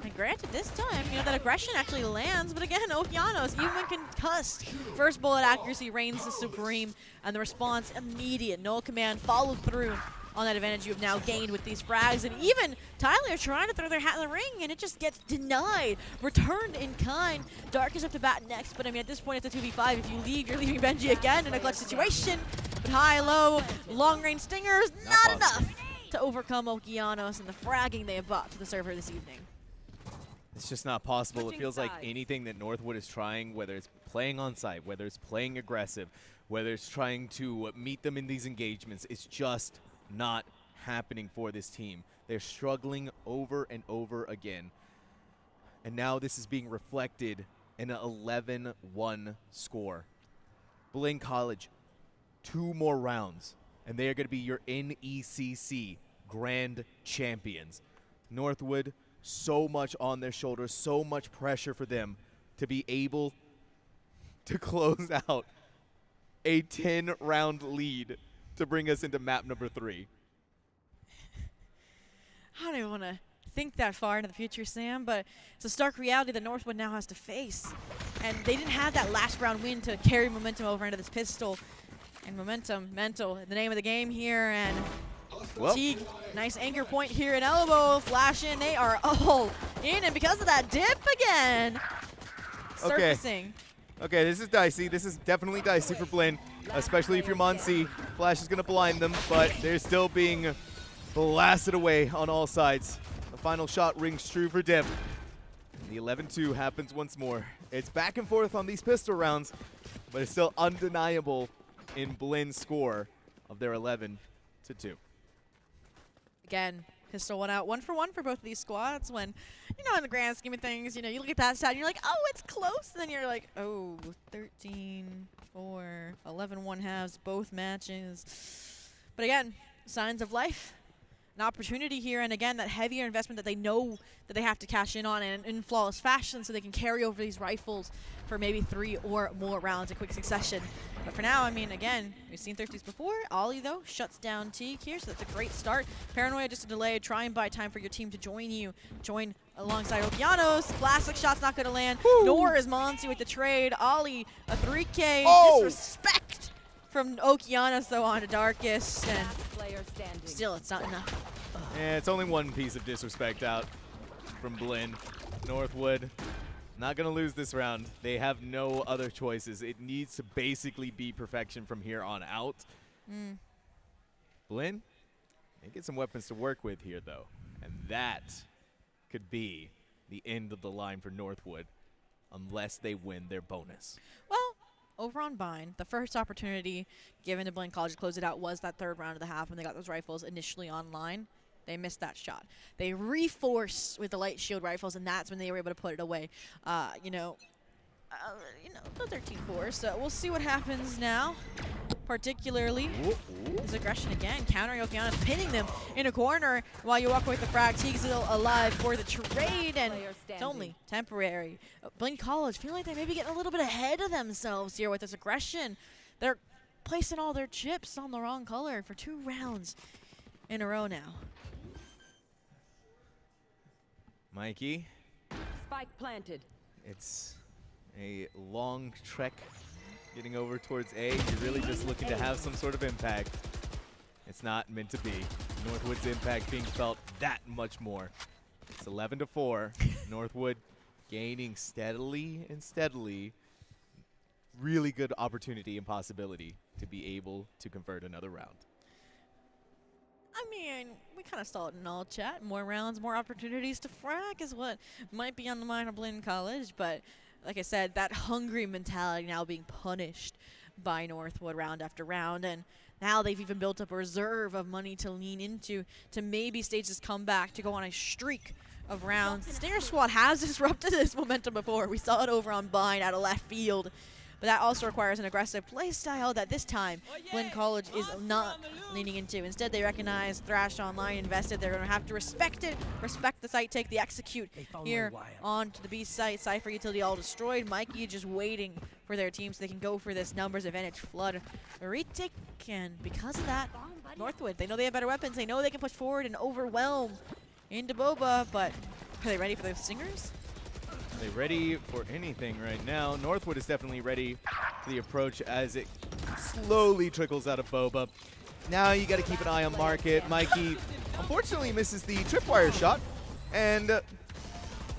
Speaker 2: And granted, this time, you know, that aggression actually lands. But again, Okeanos, even when concussed, first bullet accuracy reigns supreme, and the response immediate. No command followed through on that advantage you have now gained with these frags. And even Tyler trying to throw their hat in the ring, and it just gets denied. Returned in kind. Dark is up to bat next, but I mean, at this point, it's a 2v5. If you leave, you're leaving Benji again in a clutch situation. But high, low, long-range Stingers, not enough to overcome Okeanos and the fragging they have brought to the server this evening.
Speaker 1: It's just not possible. It feels like anything that Northwood is trying, whether it's playing on site, whether it's playing aggressive, whether it's trying to meet them in these engagements, it's just not happening for this team. They're struggling over and over again. And now this is being reflected in an 11-1 score. Blinn College, 2 more rounds, and they are going to be your NECC Grand Champions. Northwood, so much on their shoulders, so much pressure for them to be able to close out a 10-round lead to bring us into map number 3.
Speaker 2: I don't even want to think that far into the future, Sam, but it's a stark reality that Northwood now has to face. And they didn't have that last round win to carry momentum over into this pistol. And momentum, mental, the name of the game here, and Teague, nice anchor point here, and elbow, flash in, they are all in, and because of that dip again, surfacing.
Speaker 1: Okay, this is dicey. This is definitely dicey for Blinn, especially if you're Monsi. Flash is going to blind them, but they're still being blasted away on all sides. The final shot rings true for Dip. The 11-2 happens once more. It's back and forth on these pistol rounds, but it's still undeniable in Blinn's score of their 11-2.
Speaker 2: Again, pistol one out, 1 for 1 for both of these squads. When, you know, in the grand scheme of things, you know, you look at that stat and you're like, oh, it's close. And then you're like, oh, 13-4, 11-1 halves, both matches. But again, signs of life, an opportunity here. And again, that heavier investment that they know that they have to cash in on in flawless fashion so they can carry over these rifles for maybe 3 or more rounds in quick succession. But for now, I mean, again, we've seen Thirsties before. Ollie, though, shuts down Teague here, so that's a great start. Paranoia, just a delay. Try and buy time for your team to join you. Join alongside Okeanos. Classic shot's not going to land. Woo! Nor is Monsi with the trade. Ollie, a 3K. Oh! Disrespect from Okeanos, though, onto Darkest. And still, it's not enough.
Speaker 1: Yeah, it's only one piece of disrespect out from Blinn. Northwood not going to lose this round. They have no other choices. It needs to basically be perfection from here on out. Blinn, they get some weapons to work with here, though. And that could be the end of the line for Northwood unless they win their bonus.
Speaker 2: Well, over on Bind, the first opportunity given to Blinn College to close it out was that 3rd round of the half when they got those rifles initially online. They missed that shot. They reforced with the light shield rifles, and that's when they were able to put it away. You know, the 13-4. So we'll see what happens now. Particularly his aggression again, countering Okeanos, pinning them in a corner while you walk away with the frag. Teague's still alive for the trade, and it's only temporary. Blinn College feel like they may be getting a little bit ahead of themselves here with this aggression. They're placing all their chips on the wrong color for 2 rounds in a row now.
Speaker 1: Mikey.
Speaker 3: Spike planted.
Speaker 1: It's a long trek getting over towards A. You're really just looking to have some sort of impact. It's not meant to be. Northwood's impact being felt that much more. It's 11-4. Northwood gaining steadily and steadily. Really good opportunity and possibility to be able to convert another round.
Speaker 2: I mean, we kind of saw it in all chat. More rounds, more opportunities to frack is what might be on the mind of Blinn College. But like I said, that hungry mentality now being punished by Northwood round after round. And now they've even built up a reserve of money to lean into to maybe stage this comeback to go on a streak of rounds. The Stinger Squad has disrupted this momentum before. We saw it over on Bind out of left field. But that also requires an aggressive play style that this time Blinn College is not leaning into. Instead, they recognize Thrash Online invested. They're going to have to respect it, respect the site take, the execute here onto the B site. Cypher utility all destroyed. Mikey just waiting for their team so they can go for this numbers advantage flood. A retake, and because of that, Northwood, they know they have better weapons. They know they can push forward and overwhelm into Boba, but are they ready for those Stingers?
Speaker 1: Are they ready for anything right now? Northwood is definitely ready for the approach as it slowly trickles out of Boba. Now you got to keep an eye on Market. Mikey unfortunately misses the tripwire shot, and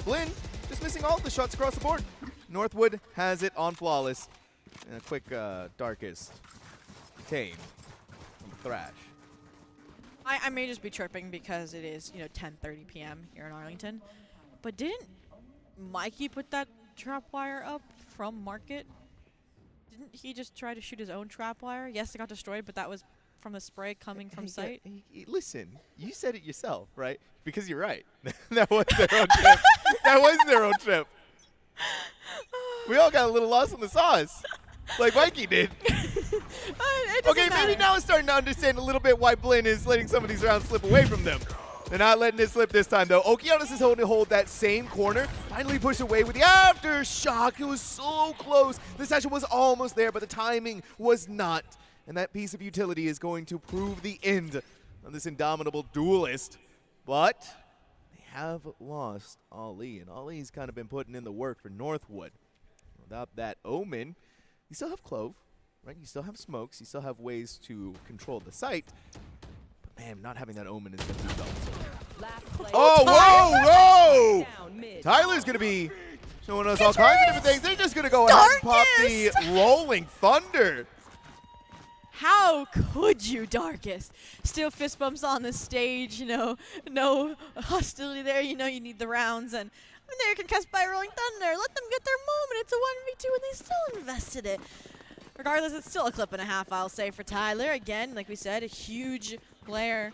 Speaker 1: Blinn just missing all of the shots across the board. Northwood has it on Flawless. And a quick Darkest Tame from Thrash.
Speaker 2: I may just be tripping because it is, 10:30 p.m. here in Arlington, but didn't Mikey put that trapwire up from Market? Didn't he just try to shoot his own trapwire? Yes, it got destroyed, but that was from the spray coming from site.
Speaker 1: Listen, you said it yourself, right? Because you're right. That was their own trip. That was their own trip. We all got a little lost in the sauce, like Mikey did. Okay, maybe now I'm starting to understand a little bit why Blinn is letting some of these rounds slip away from them. They're not letting it slip this time, though. Okeanos is holding to hold that same corner. Finally pushed away with the aftershock. It was so close. The session was almost there, but the timing was not. And that piece of utility is going to prove the end of this indomitable duelist. But they have lost Ali, and Ali's kind of been putting in the work for Northwood. Without that Omen, you still have Clove, right? You still have smokes. You still have ways to control the site. Man, not having that Omen is going to be felt. Oh, whoa! Tyler's going to be showing us all kinds of different things. They're just going to go ahead and pop the Rolling Thunder.
Speaker 2: How could you, Darkest? Still fist bumps on the stage, no hostility there. You need the rounds. And they're concussed by Rolling Thunder. Let them get their moment. It's a 1v2 and they still invested it. Regardless, it's still a clip and a half, I'll say, for Tyler. Again, like we said, a huge player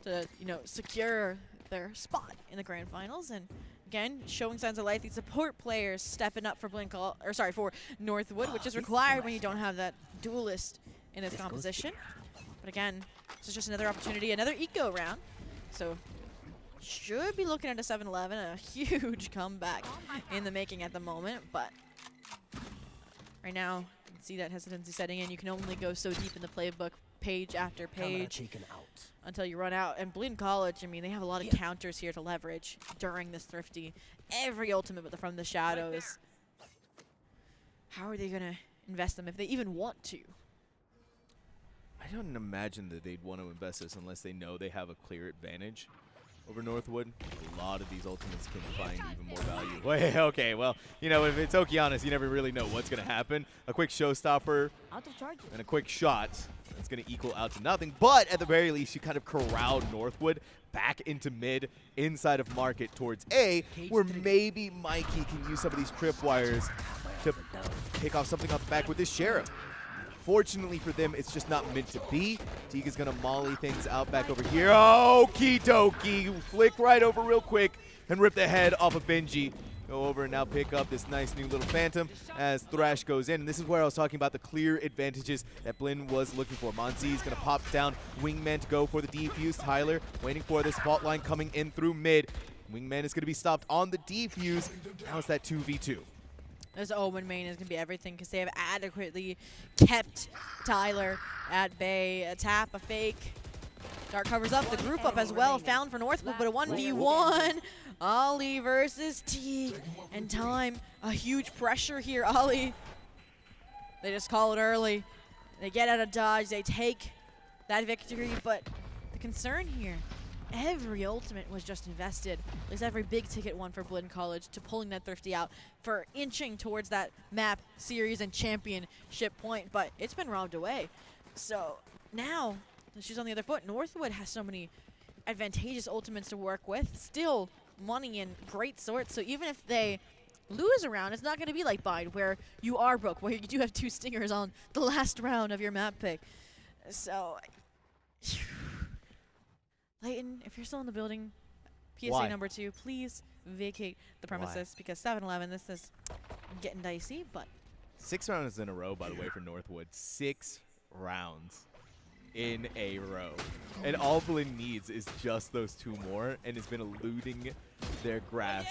Speaker 2: to, secure their spot in the grand finals. And again, showing signs of life. These support players stepping up for for Northwood, which is required when you don't have that duelist in this composition. But again, this is just another opportunity, another eco round. So should be looking at a 7-11, a huge comeback in the making at the moment. But right now, see that hesitancy setting in. You can only go so deep in the playbook, page after page, until you run out. And Blinn College, they have a lot of counters here to leverage during this Thrifty. Every ultimate but from the shadows. How are they going to invest them if they even want to?
Speaker 1: I don't imagine that they'd want to invest this unless they know they have a clear advantage over Northwood. A lot of these ultimates can find even more value. Wait, okay, well, if it's Okeanos, you never really know what's going to happen. A quick showstopper and a quick shot. It's going to equal out to nothing. But at the very least, you kind of corral Northwood back into mid, inside of Market towards A, where maybe Mikey can use some of these tripwires to pick off something off the back with this Sheriff. Fortunately for them, it's just not meant to be. Teague is going to molly things out back over here. Okie dokie. Flick right over real quick and rip the head off of Benji. Go over and now pick up this nice new little Phantom as Thrash goes in. And this is where I was talking about the clear advantages that Blinn was looking for. Monzi is going to pop down Wingman to go for the defuse. Tyler waiting for this fault line coming in through mid. Wingman is going to be stopped on the defuse. Now it's that 2v2.
Speaker 2: This Omen main is going to be everything because they have adequately kept Tyler at bay. A tap, a fake. Dark covers up, the group up as well. Found for Northwood, but a 1v1. Ollie versus Teague. And time, a huge pressure here. Ollie They just call it early. They get out of dodge. They take that victory. But the concern here, every ultimate was just invested. There's every big ticket one for Blinn College to pulling that Thrifty out for inching towards that map, series, and championship point. But it's been robbed away. So now the shoe's on the other foot. Northwood has so many advantageous ultimates to work with. Still money in great sorts. So even if they lose a round, it's not going to be like Bind, where you are broke, where you do have 2 stingers on the last round of your map pick. So, Layton, if you're still in the building, PSA
Speaker 1: Why?
Speaker 2: number 2, please vacate the premises because 7-11, this is getting dicey, but
Speaker 1: 6 rounds in a row, by the way, for Northwood. 6 rounds in a row. And all Blinn needs is just those 2 more, and it's been eluding their grasp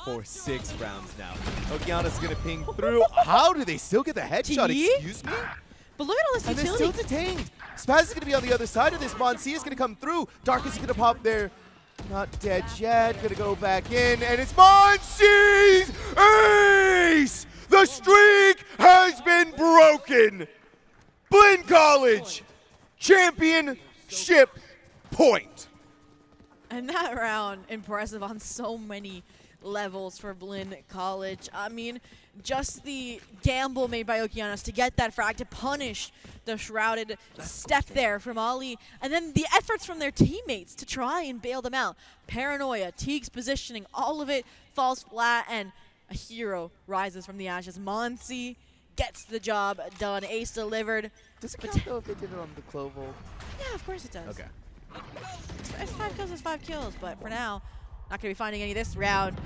Speaker 1: for 6 rounds now. Okeana's going to ping through. How do they still get the headshot? Excuse me?
Speaker 2: but look at all this
Speaker 1: And they're
Speaker 2: utility.
Speaker 1: still detained. Spaz is going to be on the other side of this. Monsi is going to come through. Darkus is going to pop there. Not dead yet. Going to go back in. And it's Monsi's ace! The streak has been broken. Blinn College, championship point.
Speaker 2: And that round, impressive on so many levels for Blinn College. I mean, just the gamble made by Okeanos to get that frag to punish the shrouded step there from Ali, and then the efforts from their teammates to try and bail them out. Paranoia, Teague's positioning, all of it falls flat, and a hero rises from the ashes. Monsi gets the job done. Ace delivered.
Speaker 1: Does it count though if they did it on the Clovo?
Speaker 2: Yeah, of course it does.
Speaker 1: Okay.
Speaker 2: It's 5 kills, it's 5 kills, but for now, not going to be finding any this round.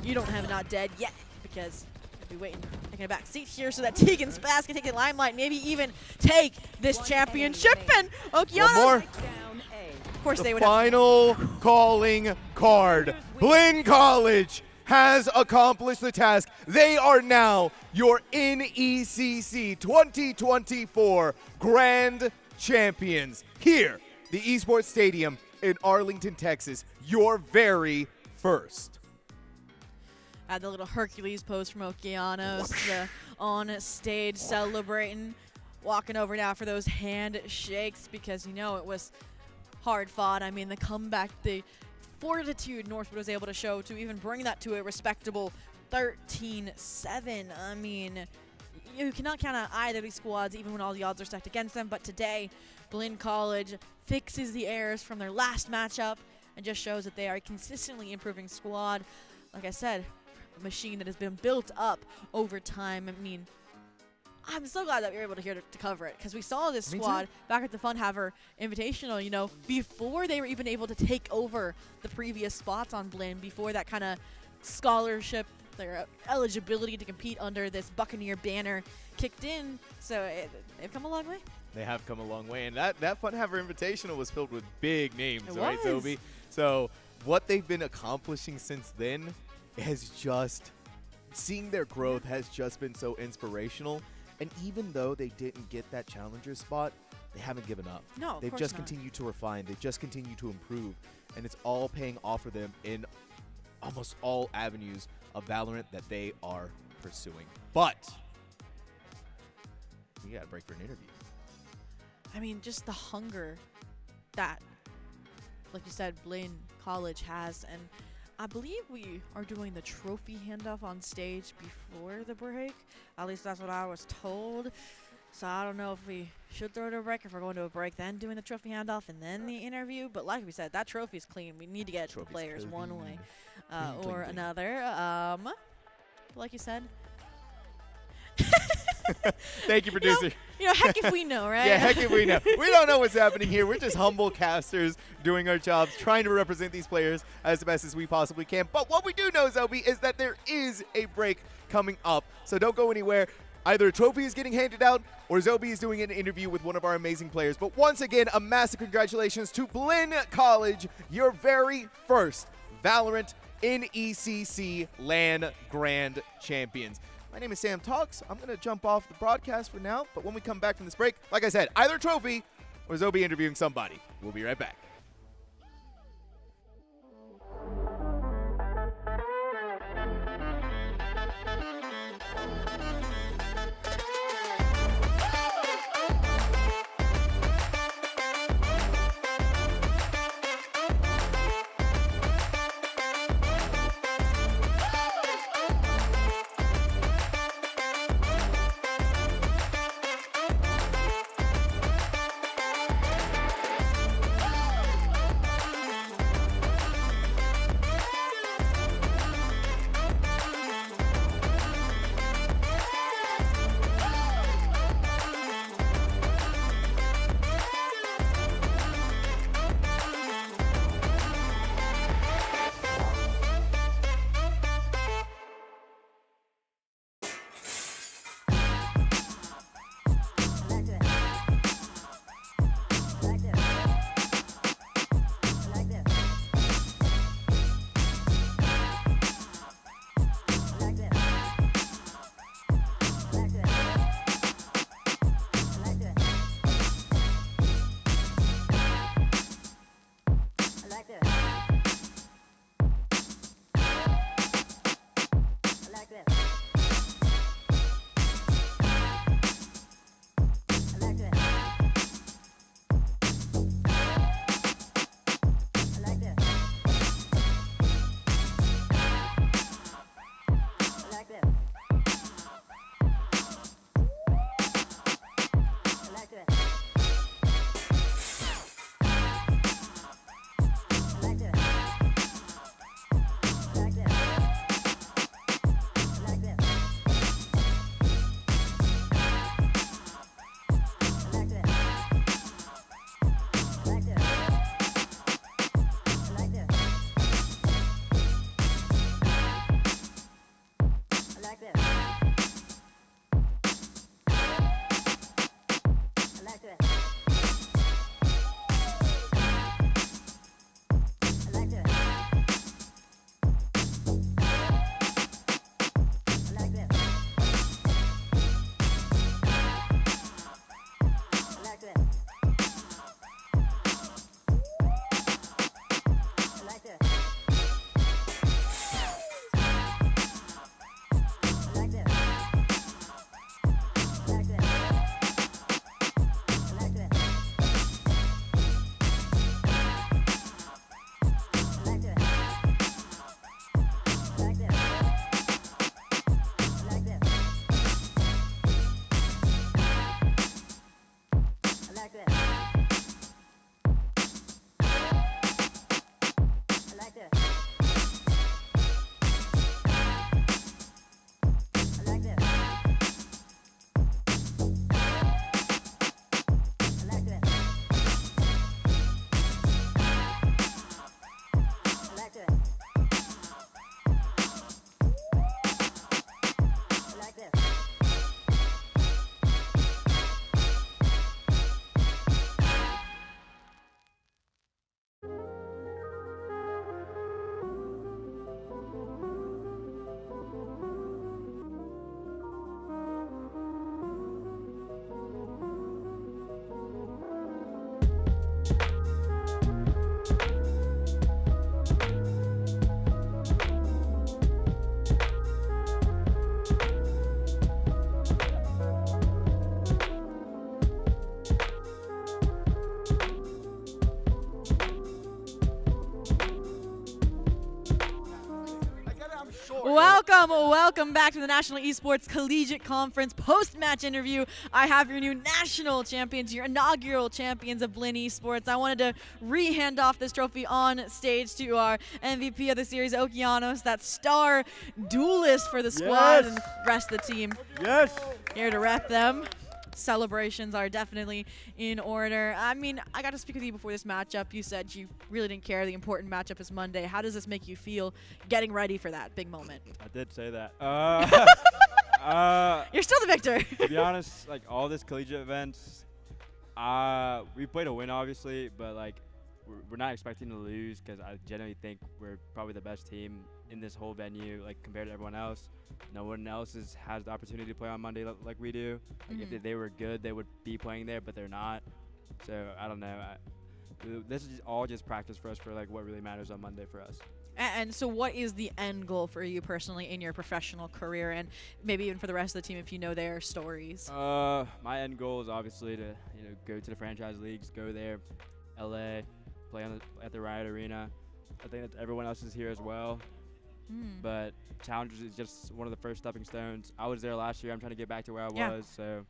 Speaker 2: You don't have Not Dead yet because you'll be waiting, taking a back seat here so that Teague and Spaz can take the limelight, maybe even take this championship. And Okeanos,
Speaker 1: One more.
Speaker 3: Down A.
Speaker 2: of course, they
Speaker 1: The
Speaker 2: would have.
Speaker 1: final calling card. Blinn College has accomplished the task. They are now your NECC 2024 Grand Champions here, the Esports Stadium in Arlington, Texas, your very first.
Speaker 2: Had the little Hercules pose from Okeanos on stage celebrating, walking over now for those handshakes because you know it was hard fought. I mean, the comeback, the fortitude Northwood was able to show to even bring that to a respectable 13-7. I mean, you cannot count out either of these squads even when all the odds are stacked against them, but today Blinn College fixes the errors from their last matchup and just shows that they are a consistently improving squad. Like I said, a machine that has been built up over time. I mean, I'm so glad that we were able to hear to cover it because we saw this
Speaker 1: Me too.
Speaker 2: squad back at the Funhaver Invitational, you know, before they were even able to take over the previous spots on Blinn, before that kind of scholarship, their eligibility to compete under this Buccaneer banner kicked in. So they've come a long way.
Speaker 1: They have come a long way, and that Funhaver Invitational was filled with big names,
Speaker 2: It
Speaker 1: right,
Speaker 2: was.
Speaker 1: Zobi? So what they've been accomplishing since then has just, seeing their growth has just been so inspirational. And even though they didn't get that challenger spot, they haven't given up.
Speaker 2: No, of
Speaker 1: They've
Speaker 2: course
Speaker 1: just
Speaker 2: not.
Speaker 1: continued to refine. They've just continued to improve. And it's all paying off for them in almost all avenues of Valorant that they are pursuing. But we got to break for an interview.
Speaker 2: I mean, just the hunger that, like you said, Blinn College has. And I believe we are doing the trophy handoff on stage before the break. At least that's what I was told. So I don't know if we should throw it to a break, if we're going to a break, then doing the trophy handoff and then the interview. But like we said, that trophy's clean. We need to get it to the
Speaker 1: Trophy's
Speaker 2: players one
Speaker 1: clean.
Speaker 2: way
Speaker 1: Clean,
Speaker 2: or
Speaker 1: clean.
Speaker 2: another. Like you said.
Speaker 1: Thank you, producer.
Speaker 2: You know, heck if we know, right?
Speaker 1: Yeah, heck if we know. We don't know what's happening here. We're just humble casters doing our jobs, trying to represent these players as the best as we possibly can. But what we do know, Zobi, is that there is a break coming up. So don't go anywhere. Either a trophy is getting handed out or Zobi is doing an interview with one of our amazing players. But once again, a massive congratulations to Blinn College, your very first Valorant NECC LAN Grand Champions. My name is SamTalkz. I'm going to jump off the broadcast for now, but when we come back from this break, like I said, either trophy or Zobi interviewing somebody. We'll be right back.
Speaker 2: Welcome back to the National Esports Collegiate Conference post-match interview. I have your new national champions, your inaugural champions of Blinn Esports. I wanted to re-hand off this trophy on stage to our MVP of the series, Okeanos, that star duelist for the squad and rest of the team.
Speaker 5: Yes.
Speaker 2: Here to rep them. Celebrations are definitely in order. I mean, I got to speak with you before this matchup. You said you really didn't care. The important matchup is Monday. How does this make you feel getting ready for that big moment?
Speaker 5: I did say that.
Speaker 2: You're still the victor.
Speaker 5: To be honest, like all this collegiate events, we played to win, obviously, but like we're not expecting to lose because I genuinely think we're probably the best team in this whole venue, like compared to everyone else. No one else has the opportunity to play on Monday like we do. Like if they were good, they would be playing there, but they're not. So I don't know. This is all just practice for us for like what really matters on Monday for us.
Speaker 2: And so what is the end goal for you personally in your professional career, and maybe even for the rest of the team if you know their stories?
Speaker 5: My end goal is obviously to go to the franchise leagues, go there, LA, play at the Riot Arena. I think that everyone else is here as well. But Challengers is just one of the first stepping stones. I was there last year. I'm trying to get back to where I was. So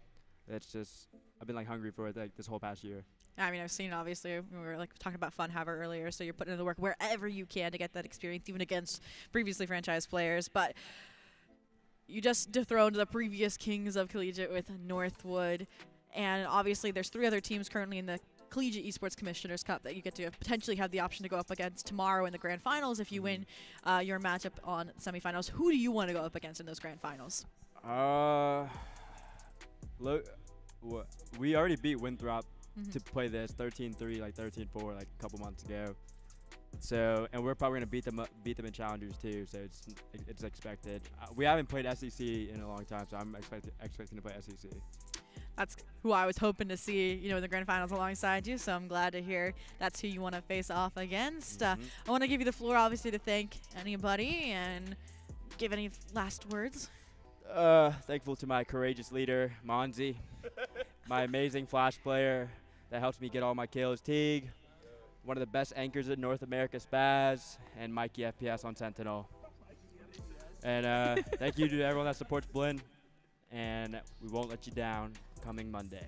Speaker 5: that's just, I've been like hungry for it like this whole past year.
Speaker 2: I mean, I've seen, obviously, we were like talking about Funhaver earlier, so you're putting in the work wherever you can to get that experience, even against previously franchised players. But you just dethroned the previous kings of collegiate with Northwood. And obviously, there's 3 other teams currently in the Collegiate Esports Commissioners Cup that you get to potentially have the option to go up against tomorrow in the grand finals if you win your matchup on semifinals. Who do you want to go up against in those grand finals?
Speaker 5: We already beat Winthrop to play this 13-3, like 13-4, like a couple months ago. So, and we're probably gonna beat them in challengers too. So it's expected. We haven't played SEC in a long time, so I'm expecting to play SEC.
Speaker 2: That's who I was hoping to see, in the grand finals alongside you. So I'm glad to hear that's who you want to face off against. I want to give you the floor, obviously, to thank anybody and give any last words.
Speaker 5: Thankful to my courageous leader, Monzi, my amazing Flash player that helps me get all my kills, Teague, one of the best anchors in North America, Spaz, and Mikey FPS on Sentinel. And thank you to everyone that supports Blinn, and we won't let you down coming Monday.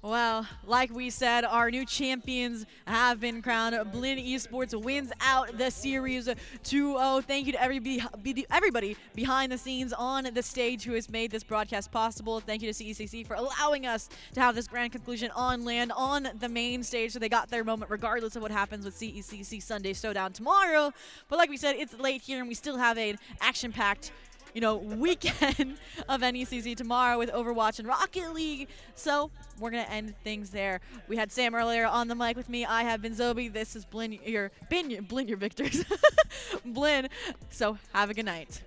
Speaker 2: Well, like we said, our new champions have been crowned. Blinn Esports wins out the series 2-0. Thank you to everybody behind the scenes on the stage who has made this broadcast possible. Thank you to CECC for allowing us to have this grand conclusion on LAN on the main stage, so they got their moment regardless of what happens with CECC Sunday Showdown tomorrow. But like we said, it's late here and we still have an action-packed weekend of NECC tomorrow with Overwatch and Rocket League. So we're going to end things there. We had Sam earlier on the mic with me. I have been Zhobiii. This is Blinn, your victors. Blinn. So have a good night.